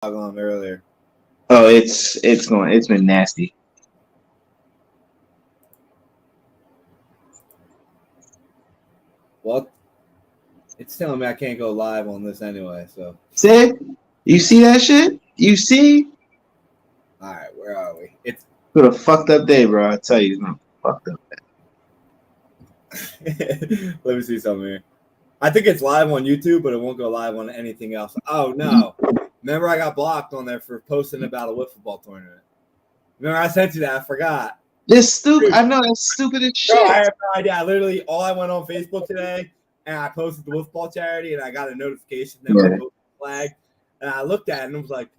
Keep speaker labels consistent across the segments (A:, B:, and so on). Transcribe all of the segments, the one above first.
A: on earlier.
B: Oh, it's been nasty.
A: Well, it's telling me I can't go live on this anyway. So,
B: See? You see that shit? You see?
A: all right, where are we?
B: It's been a fucked up day, bro. I tell you, it's been a fucked up
A: Let me see something here. I think it's live on YouTube, but it won't go live on anything else. Oh no! Remember, I got blocked on there for posting about a football tournament. Remember, I sent you that. I forgot.
B: It's stupid. I know that's stupid as shit.
A: Bro, I have no idea. I went on Facebook today and I posted the football charity and I got a notification that I posted the flag. And I looked at it and I was like,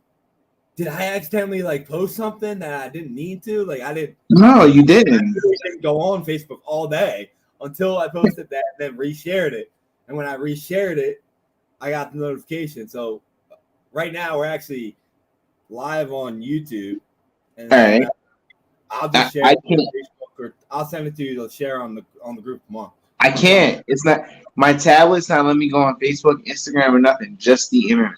A: did I accidentally post something that I didn't need to? I didn't.
B: No, you didn't.
A: I didn't go on Facebook all day until I posted that and then reshared it. And when I reshared it, I got the notification. So right now we're actually live on YouTube. And
B: all right.
A: I'll just share it on Facebook, or I'll send it to you to share on the group tomorrow.
B: I can't. It's not my tablet's not letting me go on Facebook, Instagram, or nothing. Just the internet.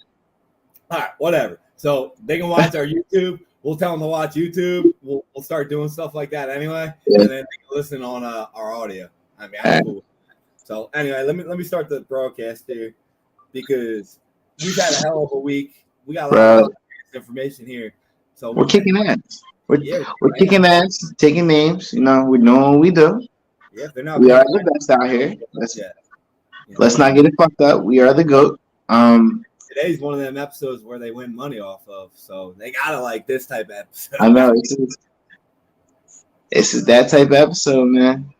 A: All right, whatever. So they can watch our YouTube. We'll tell them to watch YouTube. We'll start doing stuff like that anyway, and then they can listen on our audio. I mean, I'm cool with that. So anyway, let me start the broadcast here because we've had a hell of a week. We got a lot of information here. So
B: we're kicking ass. We're kicking ass, taking names. You know, we know what we do.
A: Yeah, they're not.
B: We are the best out here. Let's not get it fucked up. We are the GOAT.
A: Today's one of them episodes where they win money off of, so they gotta like this type of episode.
B: I know it's that type of episode, man.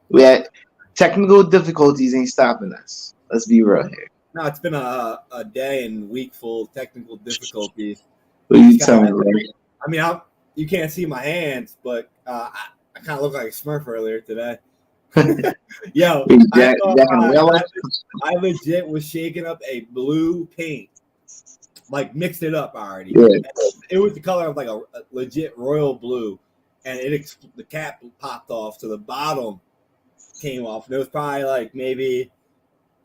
B: We had technical difficulties ain't stopping us. Let's be real here.
A: No, it's been a day and week full of technical difficulties.
B: What are you telling me?
A: I mean, you can't see my hands, but I kind of look like a Smurf earlier today. Yo, I legit was shaking up a blue paint, mixed it up already.
B: Yeah.
A: It was the color of a legit royal blue, and the cap popped off, so the bottom came off. And it was probably maybe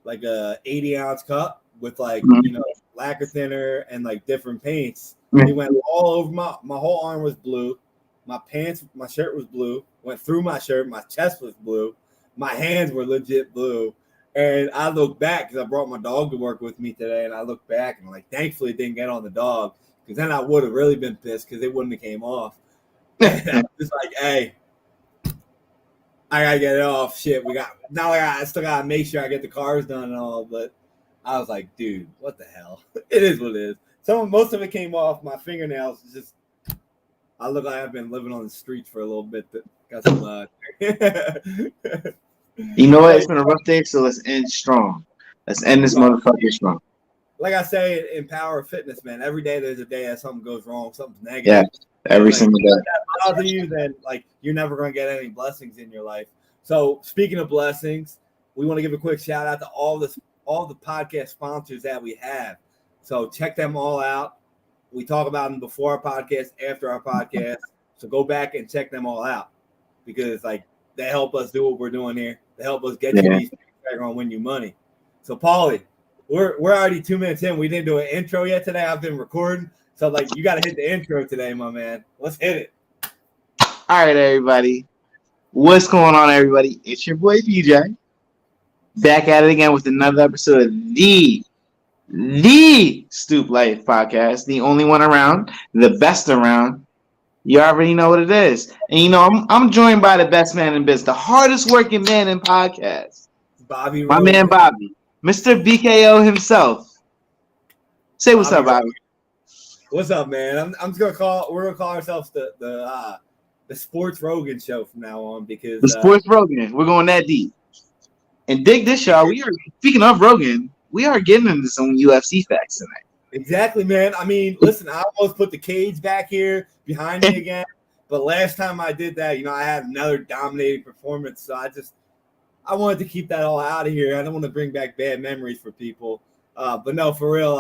A: a 80-ounce cup with lacquer thinner and different paints. It went all over my whole arm was blue. My shirt was blue. Went through my shirt. My chest was blue. My hands were legit blue. And I looked back because I brought my dog to work with me today. And I looked back and thankfully it didn't get on the dog because then I would have really been pissed because it wouldn't have came off. And I was just hey, I gotta get it off. Shit, I still gotta make sure I get the cars done and all. But I was like, dude, what the hell? It is what it is. Most of it came off. My fingernails just. I look like I've been living on the streets for a little bit. Got some.
B: You know what? It's been a rough day, so let's end strong. Let's end this motherfucker strong.
A: Like I say in Power of Fitness, man, every day there's a day that something goes wrong, something's negative.
B: Yeah, every single day.
A: If that bothers you, then you're never going to get any blessings in your life. So speaking of blessings, we want to give a quick shout out to all the podcast sponsors that we have. So check them all out. We talk about them before our podcast, after our podcast. So go back and check them all out because they help us do what we're doing here. They help us get you these things that are going to win you money. So Paulie, we're already 2 minutes in. We didn't do an intro yet today. I've been recording. So you got to hit the intro today, my man. Let's hit it.
B: All right, everybody. What's going on, everybody? It's your boy PJ. Back at it again with another episode of the Stoop Life podcast, the only one around, the best around. You already know what it is. And I'm joined by the best man in biz, the hardest working man in podcasts.
A: Bobby.
B: My man Bobby. Mr. BKO himself. Say what's up, Bobby.
A: What's up, man? we're gonna call ourselves the Sports Rogan Show from now on because
B: the Sports Rogan. We're going that deep. And dig this, y'all. Speaking of Rogan, we are getting into some UFC facts tonight.
A: Exactly, man. I mean, listen, I almost put the cage back here behind me again, but last time I did that, I had another dominating performance, so I wanted to keep that all out of here. I don't want to bring back bad memories for people. But no, for real,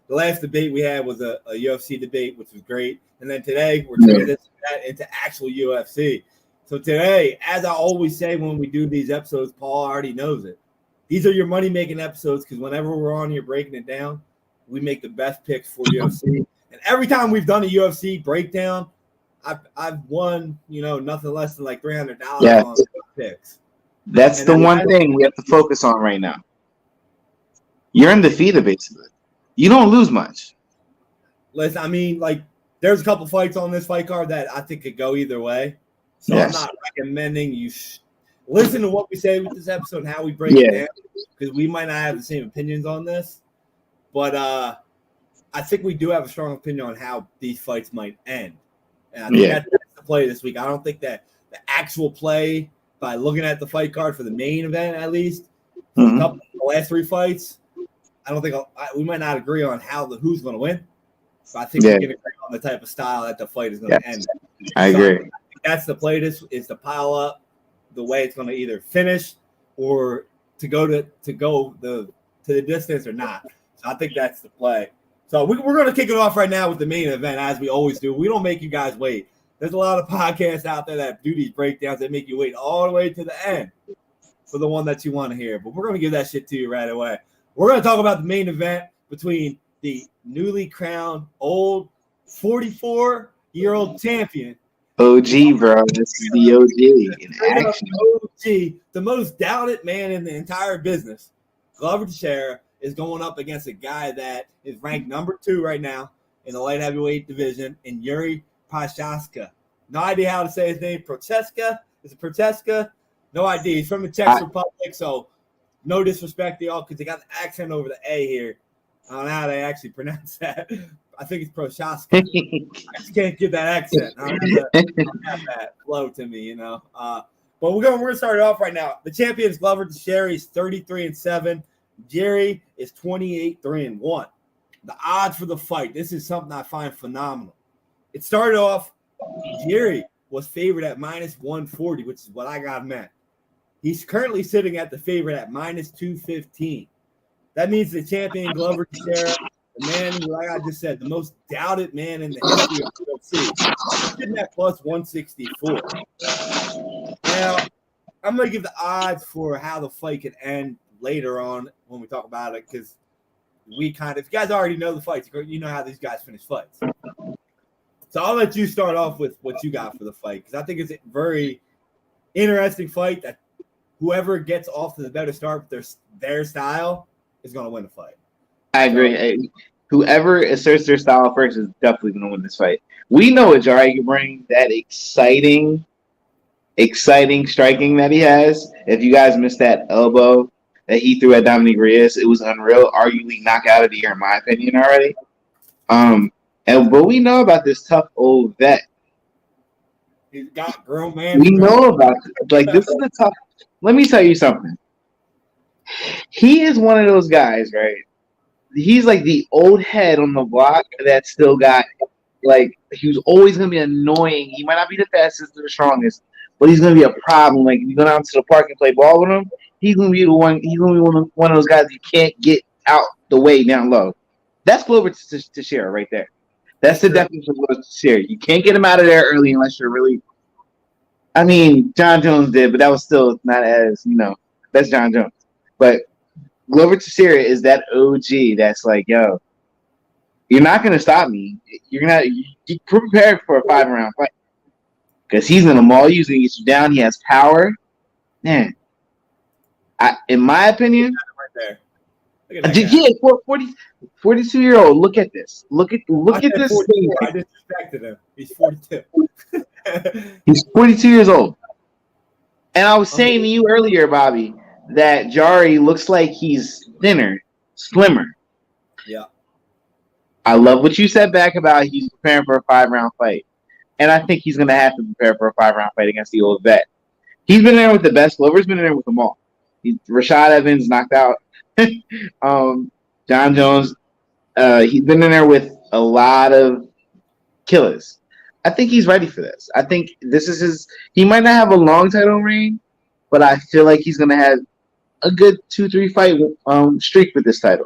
A: the last debate we had was a UFC debate, which was great. And then today we're transitioning that into actual UFC. So today, as I always say when we do these episodes, Paul already knows it. These are your money-making episodes because whenever we're on here breaking it down, we make the best picks for UFC. And every time we've done a UFC breakdown, I've won, nothing less than like $300 on picks.
B: That's the one thing we have to focus on right now. You're undefeated, basically. You don't lose much.
A: Listen, I mean, like, there's a couple fights on this fight card that I think could go either way. So I'm not recommending you listen to what we say with this episode and how we break it down, because we might not have the same opinions on this. But I think we do have a strong opinion on how these fights might end. And I think that's the play this week. I don't think that the actual play, by looking at the fight card for the main event at least, the last 3 fights, I don't think we might not agree on who's going to win. But I think we can agree on the type of style that the fight is going to end.
B: I agree. I think
A: that's the play. This is to pile up the way it's going to either finish or to go to the distance or not. So I think that's the play. So we're going to kick it off right now with the main event, as we always do. We don't make you guys wait. There's a lot of podcasts out there that do these breakdowns that make you wait all the way to the end for the one that you want to hear. But we're going to give that shit to you right away. We're going to talk about the main event between the newly crowned old 44-year-old champion.
B: OG, bro. This is the OG in action.
A: OG, the most doubted man in the entire business. Glover Teixeira is going up against a guy that is ranked number 2 right now in the light heavyweight division, in Yuri Prochazka. No idea how to say his name. Prochazka? Is it Prochazka? No idea. He's from the Czech Republic, so no disrespect to y'all because they got the accent over the A here. I don't know how they actually pronounce that. I think it's Prochazka. I just can't get that accent. I don't have that flow to me, But we're gonna start it off right now. The champion is Glover Teixeira. He's 33-7. Jerry is 28-1. The odds for the fight. This is something I find phenomenal. It started off, Jerry was favored at -140, which is what I got him at. He's currently sitting at the favorite at -215. That means the champion, Glover Teixeira, the man, like I just said, the most doubted man in the history of UFC, sitting at +164. Now, I'm going to give the odds for how the fight could end later on when we talk about it, because if you guys already know the fights, you know how these guys finish fights. So I'll let you start off with what you got for the fight, because I think it's a very interesting fight that whoever gets off to the better start with their style is going to win the fight.
B: I agree. Whoever asserts their style first is definitely going to win this fight. We know what Jari can bring, that exciting striking that he has. If you guys missed that elbow that he threw at Dominic Reyes, it was unreal. Arguably knockout of the year, in my opinion, already. But we know about this tough old vet.
A: He's got grown man.
B: We know about it. Like, this is the tough. Let me tell you something. He is one of those guys, right? He's like the old head on the block that still got, like, he was always going to be annoying. He might not be the fastest or the strongest, but he's going to be a problem. Like, if you go down to the park and play ball with him, he's going to be the one. He's going to be one of those guys you can't get out the way down low. That's Glover Teixeira right there. That's the definition of Glover Teixeira. You can't get him out of there early unless you're really. I mean, John Jones did, but that was still not as, that's John Jones. But Glover Teixeira is that OG that's like, yo, you're not going to stop me. You're not. You prepared for a 5-round fight because he's going to maul you. He's going to get you down. He has power. Man, in my opinion,
A: right there. Look at that
B: 42-year-old. Look at this. Look at this thing.
A: I disrespected him. He's 42.
B: He's 42 years old. And I was saying to you earlier, Bobby, that Jari looks like he's thinner, slimmer.
A: Yeah.
B: I love what you said back about he's preparing for a 5-round fight. And I think he's going to have to prepare for a 5-round fight against the old vet. He's been there with the best. Glover's been there with them all. Rashad Evans knocked out John Jones. He's been in there with a lot of killers. I think he's ready for this. I think this is his. He might not have a long title reign, but I feel like he's going to have a good 2-3 fight streak with this title.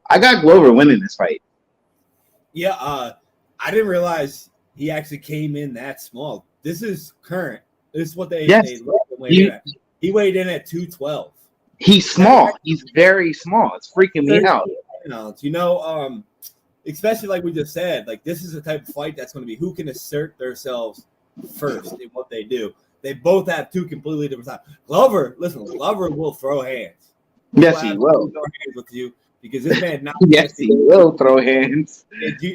B: I got Glover winning this fight.
A: Yeah, I didn't realize he actually came in that small. This is current. This is what they weighed in at. He weighed in at 212.
B: He's small. He's very small. It's freaking me out.
A: especially like we just said, like this is the type of fight that's going to be who can assert themselves first in what they do. They both have two completely different styles. Glover will throw hands.
B: Yes, he will.
A: Throw hands with you because this man not.
B: Yes, he will throw hands.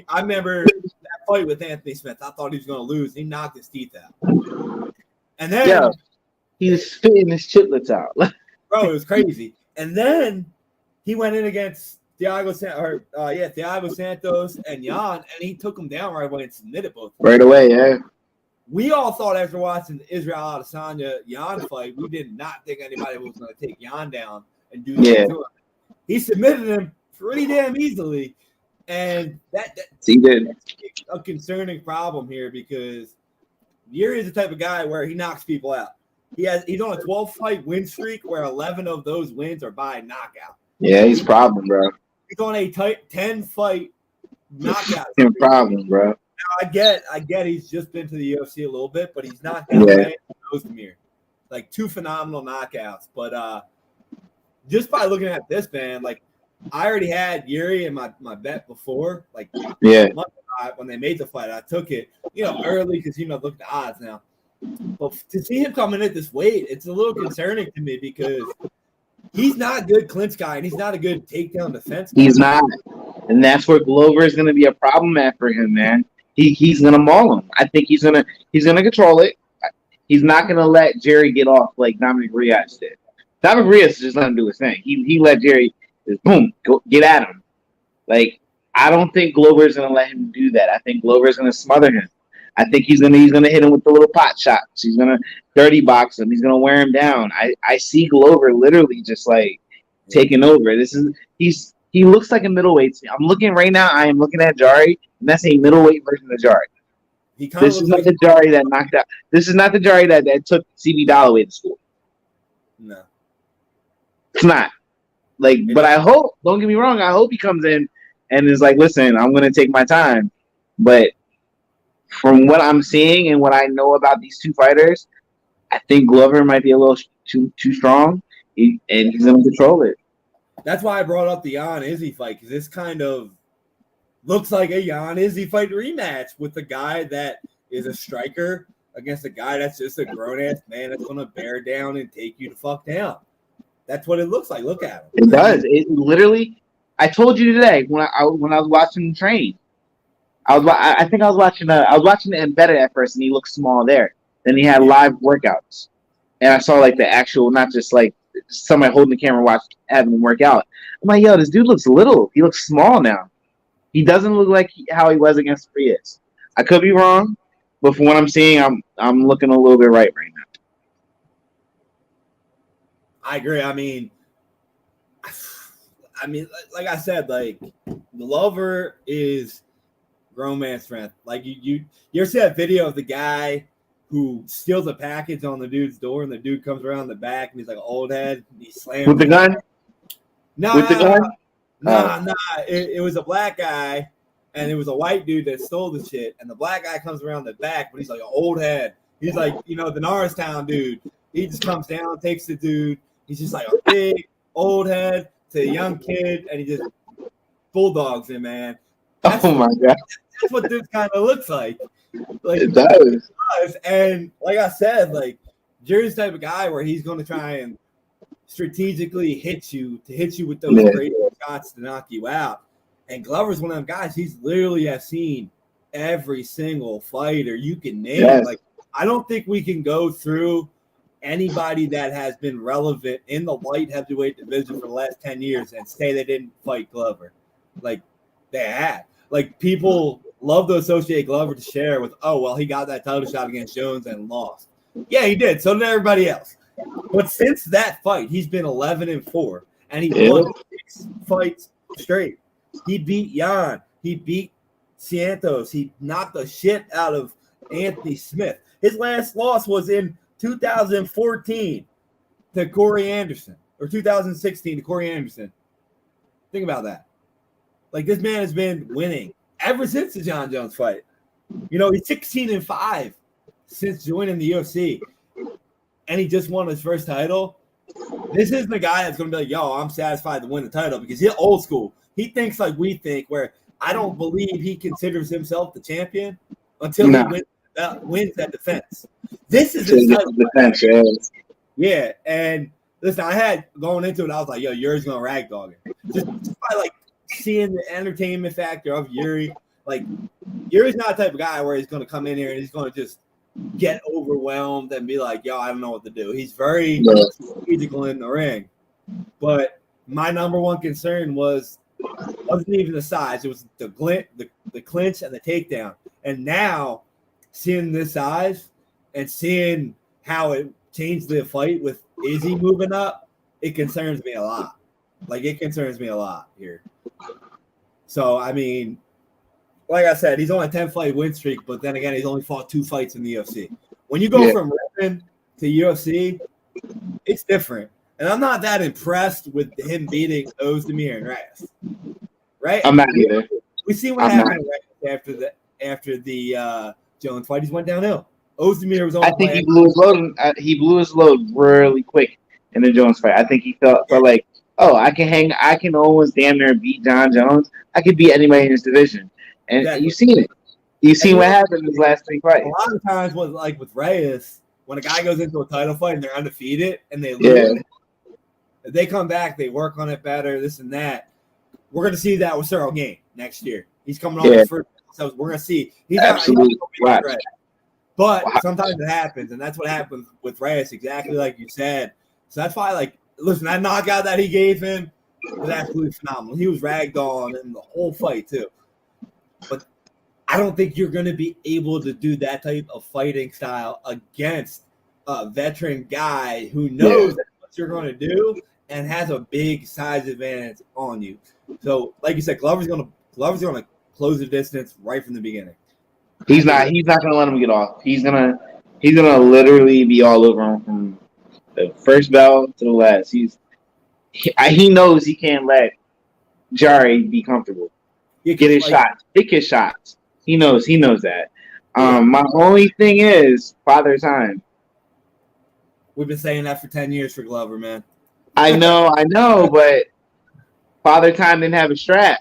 A: I remember that fight with Anthony Smith. I thought he was going to lose. He knocked his teeth out. And then
B: he's spitting his chitlets out.
A: Bro, it was crazy. And then he went in against Thiago Santos and Jan, and he took him down right away and submitted both.
B: Right away, yeah.
A: We all thought after watching the Israel Adesanya Jan fight, we did not think anybody was going to take Jan down and do that to him. He submitted him pretty damn easily, and that's a concerning problem here because Yuri is the type of guy where he knocks people out. He's on a 12-fight win streak where 11 of those wins are by knockout.
B: Yeah, he's a problem, bro.
A: He's on a 10-fight knockout.
B: He's a problem, bro.
A: Now, I get he's just been to the UFC a little bit, but he's not that way. Like 2 phenomenal knockouts. But just by looking at this, man, like I already had Yuri in my bet before. Like when they made the fight, I took it, early because look at the odds now. But to see him coming at this weight, it's a little concerning to me because he's not a good clinch guy and he's not a good takedown defense guy.
B: He's not. And that's where Glover is going to be a problem at for him, man. He's going to maul him. I think he's going to control it. He's not going to let Jerry get off like Dominic Reyes did. Dominic Reyes just let him do his thing. He let Jerry just boom, go get at him. Like, I don't think Glover is going to let him do that. I think Glover is going to smother him. I think he's gonna hit him with the little pot shots. He's gonna dirty box him. He's gonna wear him down. I see Glover literally just like taking over. He looks like a middleweight. I'm looking right now. I am looking at Jari, and that's a middleweight version of Jari. This is not the Jari that knocked out. This is not the Jari that took CB Dalloway to school.
A: No,
B: it's not. Like, but I hope. Don't get me wrong. I hope he comes in and is like, listen, I'm gonna take my time, but. From what I'm seeing and what I know about these two fighters, I think Glover might be a little too strong, and he's going to control it.
A: That's why I brought up the Jan Izzy fight, because this kind of looks like a Jan Izzy fight rematch with the guy that is a striker against a guy that's just a grown-ass man that's going to bear down and take you the fuck down. That's what it looks like. Look at him.
B: It does. It literally – I told you today when I was watching him train. I was watching the embedded at first, and he looked small there. Then he had live workouts, and I saw like the actual, not just like somebody holding the camera having him work out. I'm like, yo, this dude looks little. He looks small now. He doesn't look like how he was against Frias. I could be wrong, but from what I'm seeing, I'm looking a little bit right now.
A: I agree. I mean, like I said, like Glover is grown man strength. Like you ever see that video of the guy who steals a package on the dude's door and the dude comes around the back and he's like an old head and he slams
B: with the gun?
A: Nah. It was a black guy and it was a white dude that stole the shit, and the black guy comes around the back, but he's like an old head. He's like, the Norristown dude. He just comes down, takes the dude. He's just like a big old head to a young kid, and he just bulldogs him, man.
B: Oh my god.
A: That's what this kind of looks like. Like
B: it does.
A: And like I said, like Jerry's type of guy where he's going to try and strategically hit you with those great shots to knock you out. And Glover's one of them guys. He's literally has seen every single fighter you can name.
B: Yes.
A: Like I don't think we can go through anybody that has been relevant in the light heavyweight division for the last 10 years and say they didn't fight Glover. Like they had. Like people love to associate Glover to share with, oh, well, he got that title shot against Jones and lost. Yeah, he did. So did everybody else. But since that fight, he's been 11-4, and he won 6 fights straight. He beat Jan. He beat Santos. He knocked the shit out of Anthony Smith. His last loss was in 2014 to Corey Anderson, or 2016 to Corey Anderson. Think about that. Like, this man has been winning ever since the John Jones fight. He's 16-5 since joining the UFC, and he just won his first title. This is the guy that's going to be like, yo, I'm satisfied to win the title because he's old school. He thinks like we think, where I don't believe he considers himself the champion until
B: No.
A: he wins that defense. This is
B: So
A: his
B: he gets
A: title.
B: the defense, yeah.
A: Yeah, and listen, I had going into it, I was like, yo, Yuri's gonna ragdoll him. Just by like seeing the entertainment factor of Yuri. Like, Yuri's not the type of guy where he's gonna come in here and he's gonna just get overwhelmed and be like, yo, I don't know what to do. He's very strategical in the ring. But my number one concern wasn't even the size. It was the clinch and the takedown. And now seeing this size and seeing how it changed the fight with Izzy moving up, it concerns me a lot. Like, it concerns me a lot here. So, I mean, like I said, he's on a 10-fight win streak, but then again, he's only fought 2 fights in the UFC. When you go from wrestling to UFC, it's different. And I'm not that impressed with him beating Ozdemir and Reyes. Right?
B: I'm not either.
A: We see what happened after the Jones fight. He went downhill. Ozdemir was on.
B: I think he blew his load. He blew his load really quick in the Jones fight. I think he felt like, oh, I can almost damn near beat John Jones. I could beat anybody in this division. And you've seen it. You've seen what happened in his last 3 fights.
A: A lot of times, with Reyes, when a guy goes into a title fight and they're undefeated and they lose, they come back, they work on it better, this and that. We're going to see that with Cyril Gain next year. He's coming on his first, so we're going to see. He's
B: absolutely
A: not right. But sometimes it happens, and that's what happened with Reyes, exactly like you said. So that's why, like, listen, that knockout that he gave him was absolutely phenomenal. He was ragdolled in the whole fight too. But I don't think you're going to be able to do that type of fighting style against a veteran guy who knows what you're going to do and has a big size advantage on you. So, like you said, Glover's going to close the distance right from the beginning.
B: He's not going to let him get off. He's going to literally be all over him from the first bell to the last. He knows he can't let Jari be comfortable. Get his shots. Pick his shots. He knows that. My only thing is Father Time.
A: We've been saying that for 10 years for Glover, man.
B: I know, but Father Time didn't have a strap.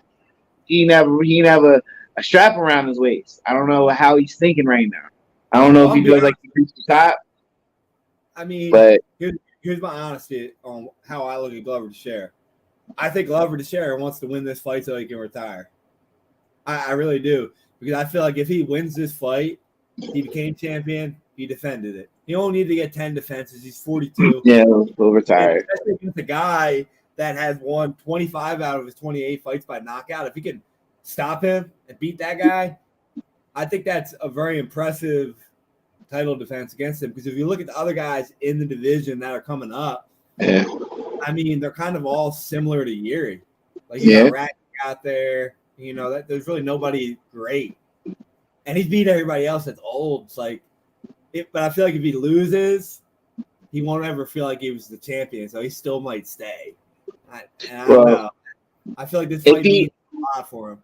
B: He didn't have a strap around his waist. I don't know how he's thinking right now. I don't know if he feels like he reached the top.
A: I mean,
B: but
A: here's my honesty on how I look at Glover Teixeira. I think Glover Teixeira wants to win this fight so he can retire. I really do. Because I feel like if he wins this fight, he became champion, he defended it. He only need to get 10 defenses. He's 42.
B: Yeah, he'll retire.
A: Especially against a guy that has won 25 out of his 28 fights by knockout. If he can stop him and beat that guy, I think that's a very impressive title defense against him. Because if you look at the other guys in the division that are coming up, I mean, they're kind of all similar to Yuri. Like, you got Rack out there. You know, that there's really nobody great. And he's beat everybody else that's old. It's like, but I feel like if he loses, he won't ever feel like he was the champion. So he still might stay. I don't know. I feel like this fight means a lot for him.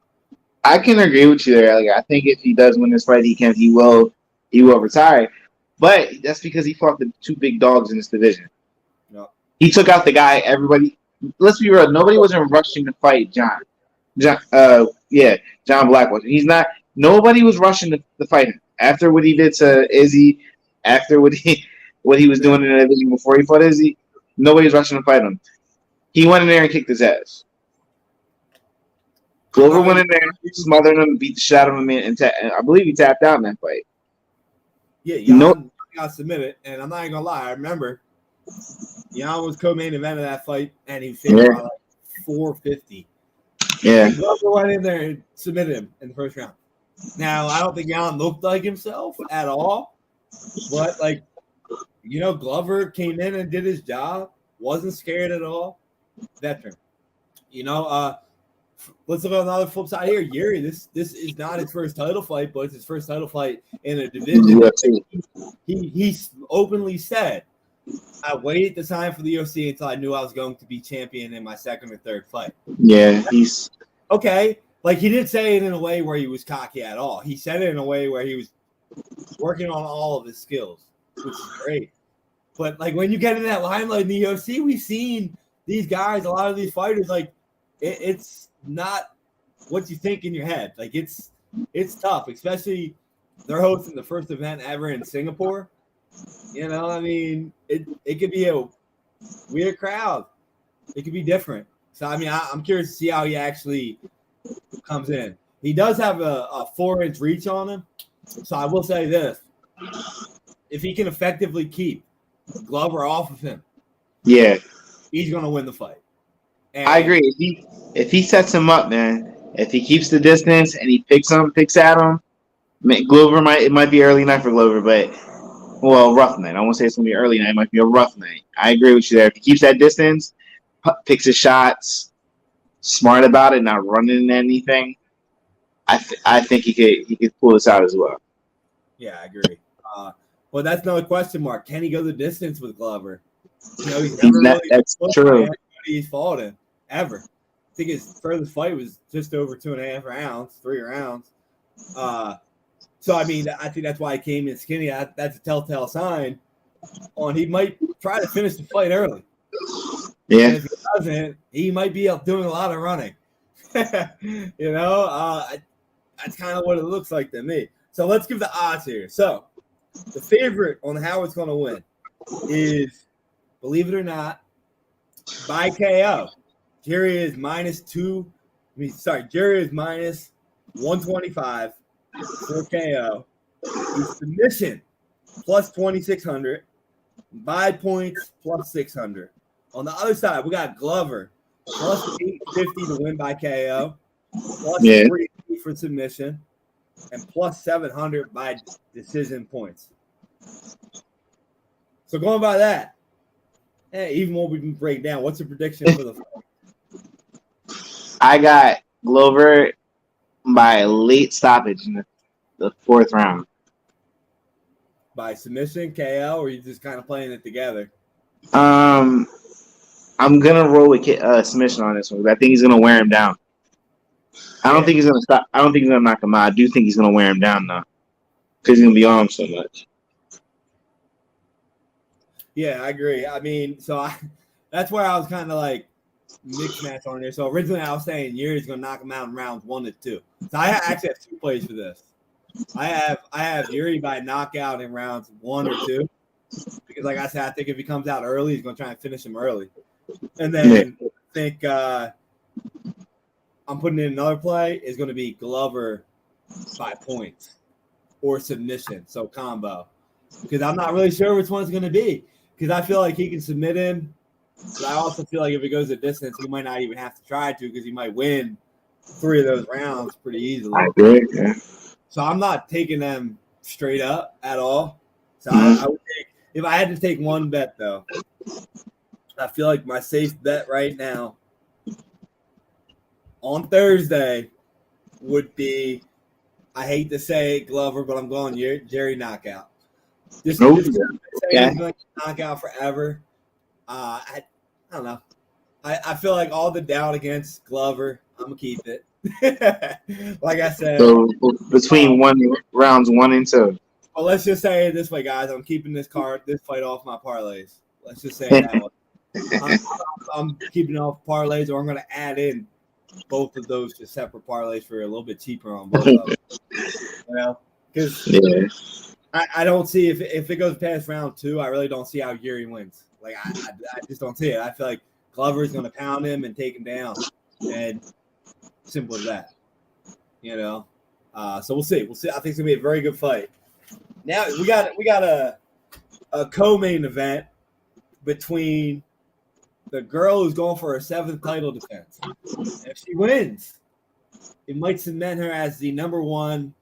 B: I can agree with you there. Like, I think if he does win this fight, he will retire. But that's because he fought the 2 big dogs in this division.
A: No.
B: He took out the guy. Everybody, let's be real. Nobody wasn't rushing to fight John Blackwell. He's not. Nobody was rushing to fight him after what he did to Izzy. After what he was doing in the division before he fought Izzy, nobody's rushing to fight him. He went in there and kicked his ass. Glover went in there, smothered him, beat the shit out of him, and I believe he tapped out in that fight.
A: Yeah, Jan got submitted, and I'm not even gonna lie. I remember Jan was co-main event of that fight, and he finished by like 450.
B: Yeah.
A: Glover went in there and submitted him in the first round. Now, I don't think Jan looked like himself at all, but, like, you know, Glover came in and did his job, wasn't scared at all. Veteran. You know, let's look at another flip side here. Yuri, this is not his first title fight, but it's his first title fight in a division. He openly said, I waited to sign for the UFC until I knew I was going to be champion in my second or third fight.
B: Yeah, he's
A: okay. Like, he didn't say it in a way where he was cocky at all. He said it in a way where he was working on all of his skills, which is great. But, like, when you get in that limelight in the UFC, we've seen these guys, a lot of these fighters, like, it's not what you think in your head. Like it's tough, especially they're hosting the first event ever in Singapore. I mean, it could be a weird crowd. It could be different. So I mean, I'm curious to see how he actually comes in. He does have a 4-inch reach on him. So I will say this: if he can effectively keep Glover off of him, he's gonna win the fight. And
B: I agree. If he sets him up, man, if he keeps the distance and he picks at him, Glover might be early night for Glover, but rough night. I won't say it's gonna be early night. It might be a rough night. I agree with you there. If he keeps that distance, picks his shots, smart about it, not running anything, I think he could pull this out as well.
A: Yeah, I agree. But that's another question mark. Can he go the distance with Glover? He's never really
B: that's true.
A: He's fought in ever. I think his furthest fight was just over 2.5 rounds, 3 rounds. So I mean, I think that's why he came in skinny. That's a telltale sign on he might try to finish the fight early.
B: Yeah.
A: And if he doesn't, he might be out doing a lot of running. That's kind of what it looks like to me. So let's give the odds here. So the favorite on how it's going to win is, believe it or not, by KO. Jerry is Jerry is minus 125 for KO. His submission plus 2,600. By points plus 600. On the other side, we got Glover plus 850 to win by KO, plus 350 for submission, and plus 700 by decision points. So going by that, even what we can break down, what's the prediction for the fight?
B: I got Glover by late stoppage in the 4th round.
A: By submission, KO, or are you just kind of playing it together?
B: I'm gonna roll with submission on this one. I think he's gonna wear him down. I don't think he's gonna stop. I don't think he's gonna knock him out. I do think he's gonna wear him down though, because he's gonna be on him so much.
A: Yeah, I agree. I mean, that's where I was kind of like mixed match on there. So originally I was saying Yuri's gonna knock him out in rounds 1 to 2. So I actually have 2 plays for this. I have Yuri by knockout in rounds 1 or 2 because, like I said, I think if he comes out early, he's gonna try and finish him early. And then I think I'm putting in another play is going to be Glover by points or submission, so combo. Because I'm not really sure which one's going to be. Because I feel like he can submit him, but I also feel like if it goes a distance, he might not even have to try to because he might win 3 of those rounds pretty easily.
B: I agree. Yeah.
A: So I'm not taking them straight up at all. So I would take, if I had to take one bet though, I feel like my safe bet right now on Thursday would be, I hate to say it, Glover, but I'm going Jerry knockout. Just he's going to knock out forever. I don't know. I feel like all the doubt against Glover, I'm going to keep it. Like I said.
B: So between rounds 1 and 2.
A: Well, let's just say it this way, guys. I'm keeping this fight off my parlays. Let's just say it that way. I'm keeping it off parlays, or I'm going to add in both of those to separate parlays for a little bit cheaper on both of them. Because I don't see if it goes past round 2, I really don't see how Yuri wins. Like I just don't see it. I feel like Glover is going to pound him and take him down, and simple as that. So we'll see. I think it's gonna be a very good fight. Now we got a co-main event between the girl who's going for her 7th title defense. If she wins, it might cement her as the number 1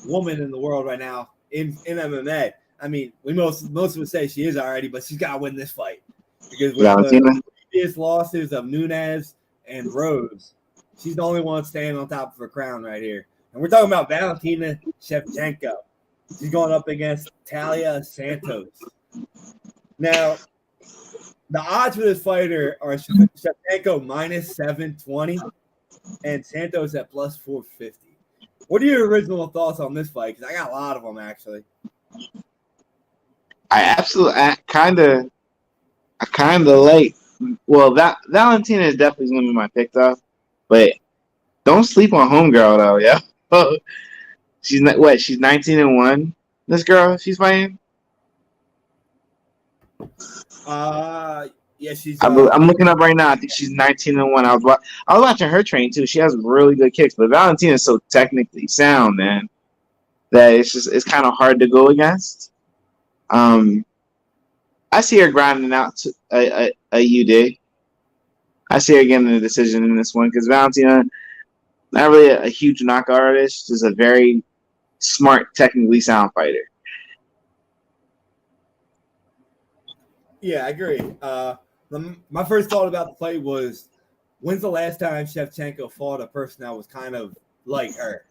A: woman in the world right now in MMA. I mean, most of us say she is already, but she's got to win this fight because with the previous losses of Nunes and Rose, she's the only one standing on top of her crown right here. And we're talking about Valentina Shevchenko. She's going up against Talia Santos. Now, the odds for this fighter are Shevchenko minus 720 and Santos at plus 450. What are your original thoughts on this fight? Because I got a lot of them, actually.
B: I kind of like. Well, Valentina is definitely going to be my pick, though. But Don't sleep on homegirl though, yeah. She's not what? She's 19-1. This girl, she's fighting.
A: Yeah, she's
B: I'm looking up right now. I think she's 19-1. I was watching her train too. She has really good kicks, but Valentina's so technically sound, man, that it's kind of hard to go against. I see her grinding out to a UD. I see her getting a decision in this one because Valentina, not really a huge knockout artist, just a very smart, technically sound fighter.
A: Yeah, I agree. My first thought about the fight was, when's the last time Shevchenko fought a person that was kind of like her?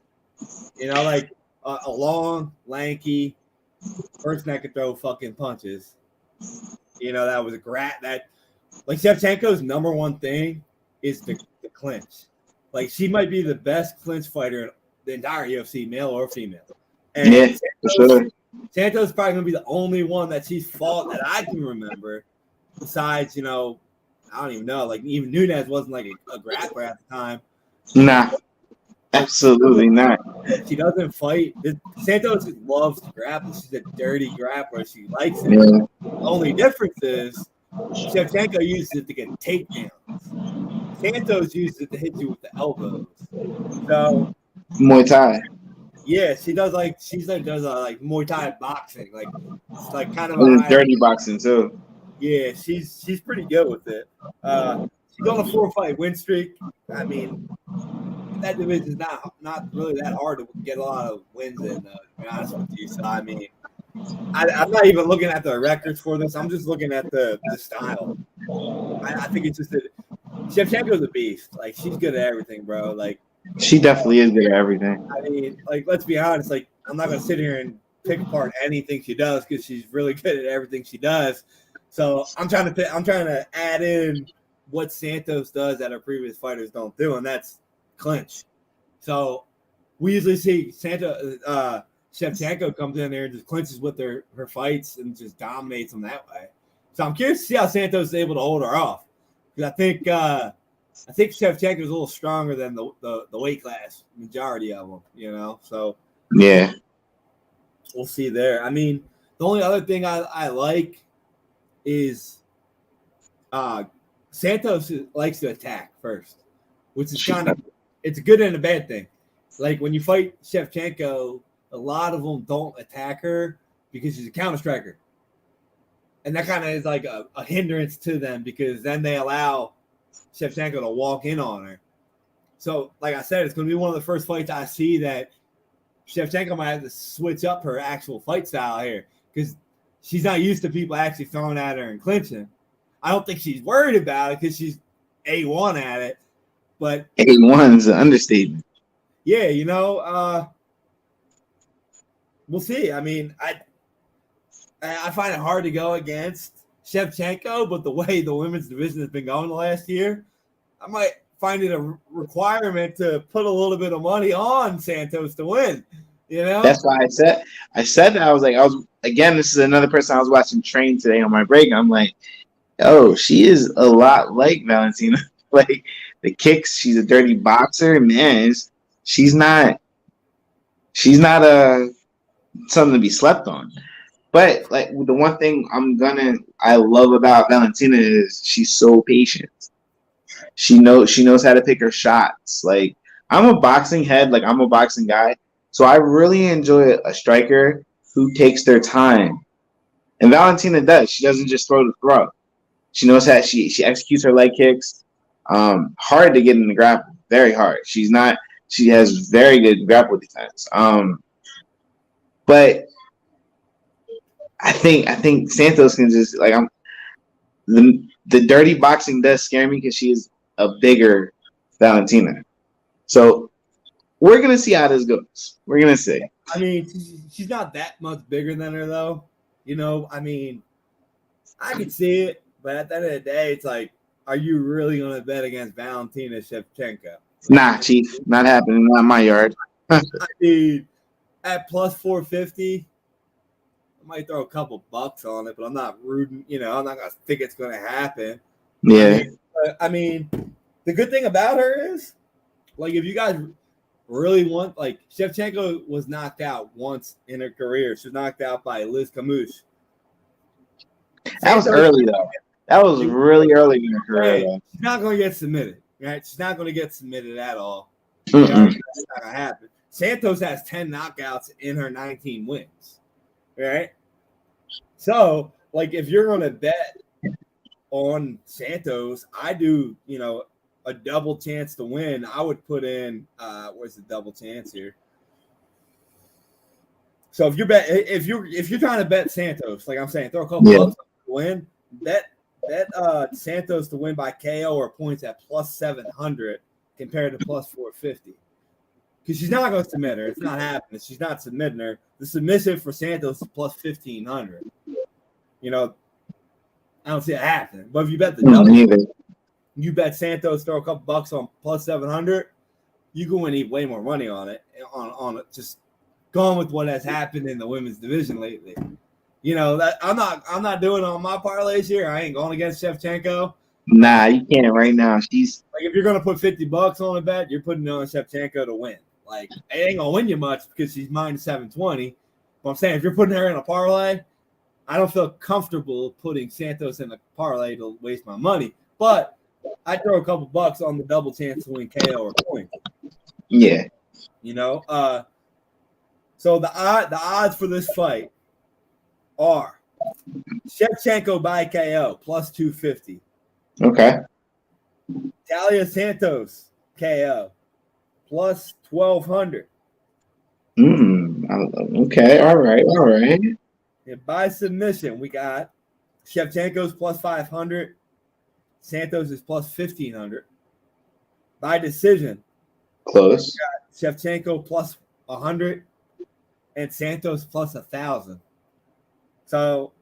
A: You know, like a long, lanky person that could throw fucking punches. You know, that was a that like Shevchenko's number one thing is the clinch. Like she might be the best clinch fighter in the entire UFC, male or female. And
B: Yeah, for sure.
A: Santos probably gonna be the only one that she's fought that I can remember. Besides, you know, I don't even know. Like even Nunes wasn't like a grappler at the time.
B: Nah, absolutely not.
A: She doesn't fight. Santos loves to grapple. She's a dirty grappler. She likes it.
B: Yeah.
A: The only difference is Shevchenko uses it to get takedowns. Santos uses it to hit you with the elbows. So
B: Muay Thai.
A: yeah, she does like like Muay Thai boxing. Like it's like kind of a
B: Dirty boxing too.
A: Yeah, she's pretty good with it. She's on a 4-fight win streak. I mean, that division is not really that hard to get a lot of wins in. To be honest with you, so I mean, I'm not even looking at the records for this. I'm just looking at the style. I think it's just that Shevchenko's a beast. Like she's good at everything, bro. Like
B: she definitely is good at everything.
A: I mean, like let's be honest. Like I'm not gonna sit here and pick apart anything she does because she's really good at everything she does. So I'm trying to add in what Santos does that our previous fighters don't do, and that's clinch. So we usually see Shevchenko comes in there and just clinches with her fights and just dominates them that way. So I'm curious to see how Santos is able to hold her off, because I think Shevchenko is a little stronger than the weight class majority of them, you know. So
B: yeah,
A: we'll see there. I mean, the only other thing I like is Santos likes to attack first, which is it's a good and a bad thing. Like when you fight Shevchenko, a lot of them don't attack her because she's a counter striker. And that kind of is like a hindrance to them because then they allow Shevchenko to walk in on her. So, like I said, it's going to be one of the first fights I see that Shevchenko might have to switch up her actual fight style here because she's not used to people actually throwing at her and clinching. I don't think she's worried about it because she's A1 at it. But
B: A1 is an understatement.
A: Yeah, you know, we'll see. I mean, I find it hard to go against Shevchenko, but the way the women's division has been going the last year, I might find it a requirement to put a little bit of money on Santos to win. You know,
B: that's why I said that I was again. This is another person I was watching train today on my break. I'm like, oh, she is a lot like Valentina. Like the kicks, she's a dirty boxer. Man, she's not a something to be slept on. But like the one thing I love about Valentina is she's so patient. She knows how to pick her shots. Like I'm a boxing head, like I'm a boxing guy. So I really enjoy a striker who takes their time. And Valentina does. She doesn't just throw to throw. She knows how she executes her leg kicks. Hard to get in the grapple. Very hard. She has very good grapple defense. But I think Santos can just the dirty boxing does scare me because she is a bigger Valentina. So we're gonna see how this goes. We're gonna see.
A: I mean, she's not that much bigger than her though. You know, I mean, I could see it, but at the end of the day, it's like, are you really gonna bet against Valentina Shevchenko?
B: Nah, Chief, not happening. Not in my yard.
A: I mean, at plus 450. I might throw a couple bucks on it, but I'm not rooting. You know, I'm not gonna think it's gonna happen.
B: Yeah.
A: I mean, the good thing about her is like if you guys really want, like Shevchenko was knocked out once in her career. She was knocked out by Liz Camouche.
B: That was early though. That was really early in her career though.
A: She's not going to get submitted, right? She's not going to get submitted at all.
B: Mm-mm.
A: That's not going to happen. Santos has 10 knockouts in her 19 wins, right? So, like, if you're going to bet on Santos, I do, a double chance to win. I would put in, where's the double chance here? So if you're trying to bet Santos, like I'm saying, throw a couple bucks to win, bet Santos to win by KO or points at plus 700 compared to plus 450. Because she's not going to submit her. It's not happening. She's not submitting her. The submission for Santos is plus 1,500. I don't see it happening. But if you bet the double, you bet Santos, throw a couple bucks on plus 700, you can win way more money on it. On it, just going with what has happened in the women's division lately. That I'm not doing it on my parlays here. I ain't going against Shevchenko.
B: Nah, you can't right now. She's
A: like, if you're gonna put $50 on a bet, you're putting it on Shevchenko to win. Like, it ain't gonna win you much because she's minus 720. But I'm saying if you're putting her in a parlay, I don't feel comfortable putting Santos in a parlay to waste my money. But I throw a couple bucks on the double chance to win KO or point.
B: Yeah.
A: So the odds for this fight are Shevchenko by KO plus 250.
B: Okay.
A: Talia Santos KO plus 1,200.
B: Okay. All right.
A: And by submission, we got Shevchenko's plus 500. Santos is plus 1,500. By decision,
B: close.
A: We got Shevchenko plus 100 and Santos plus 1,000. So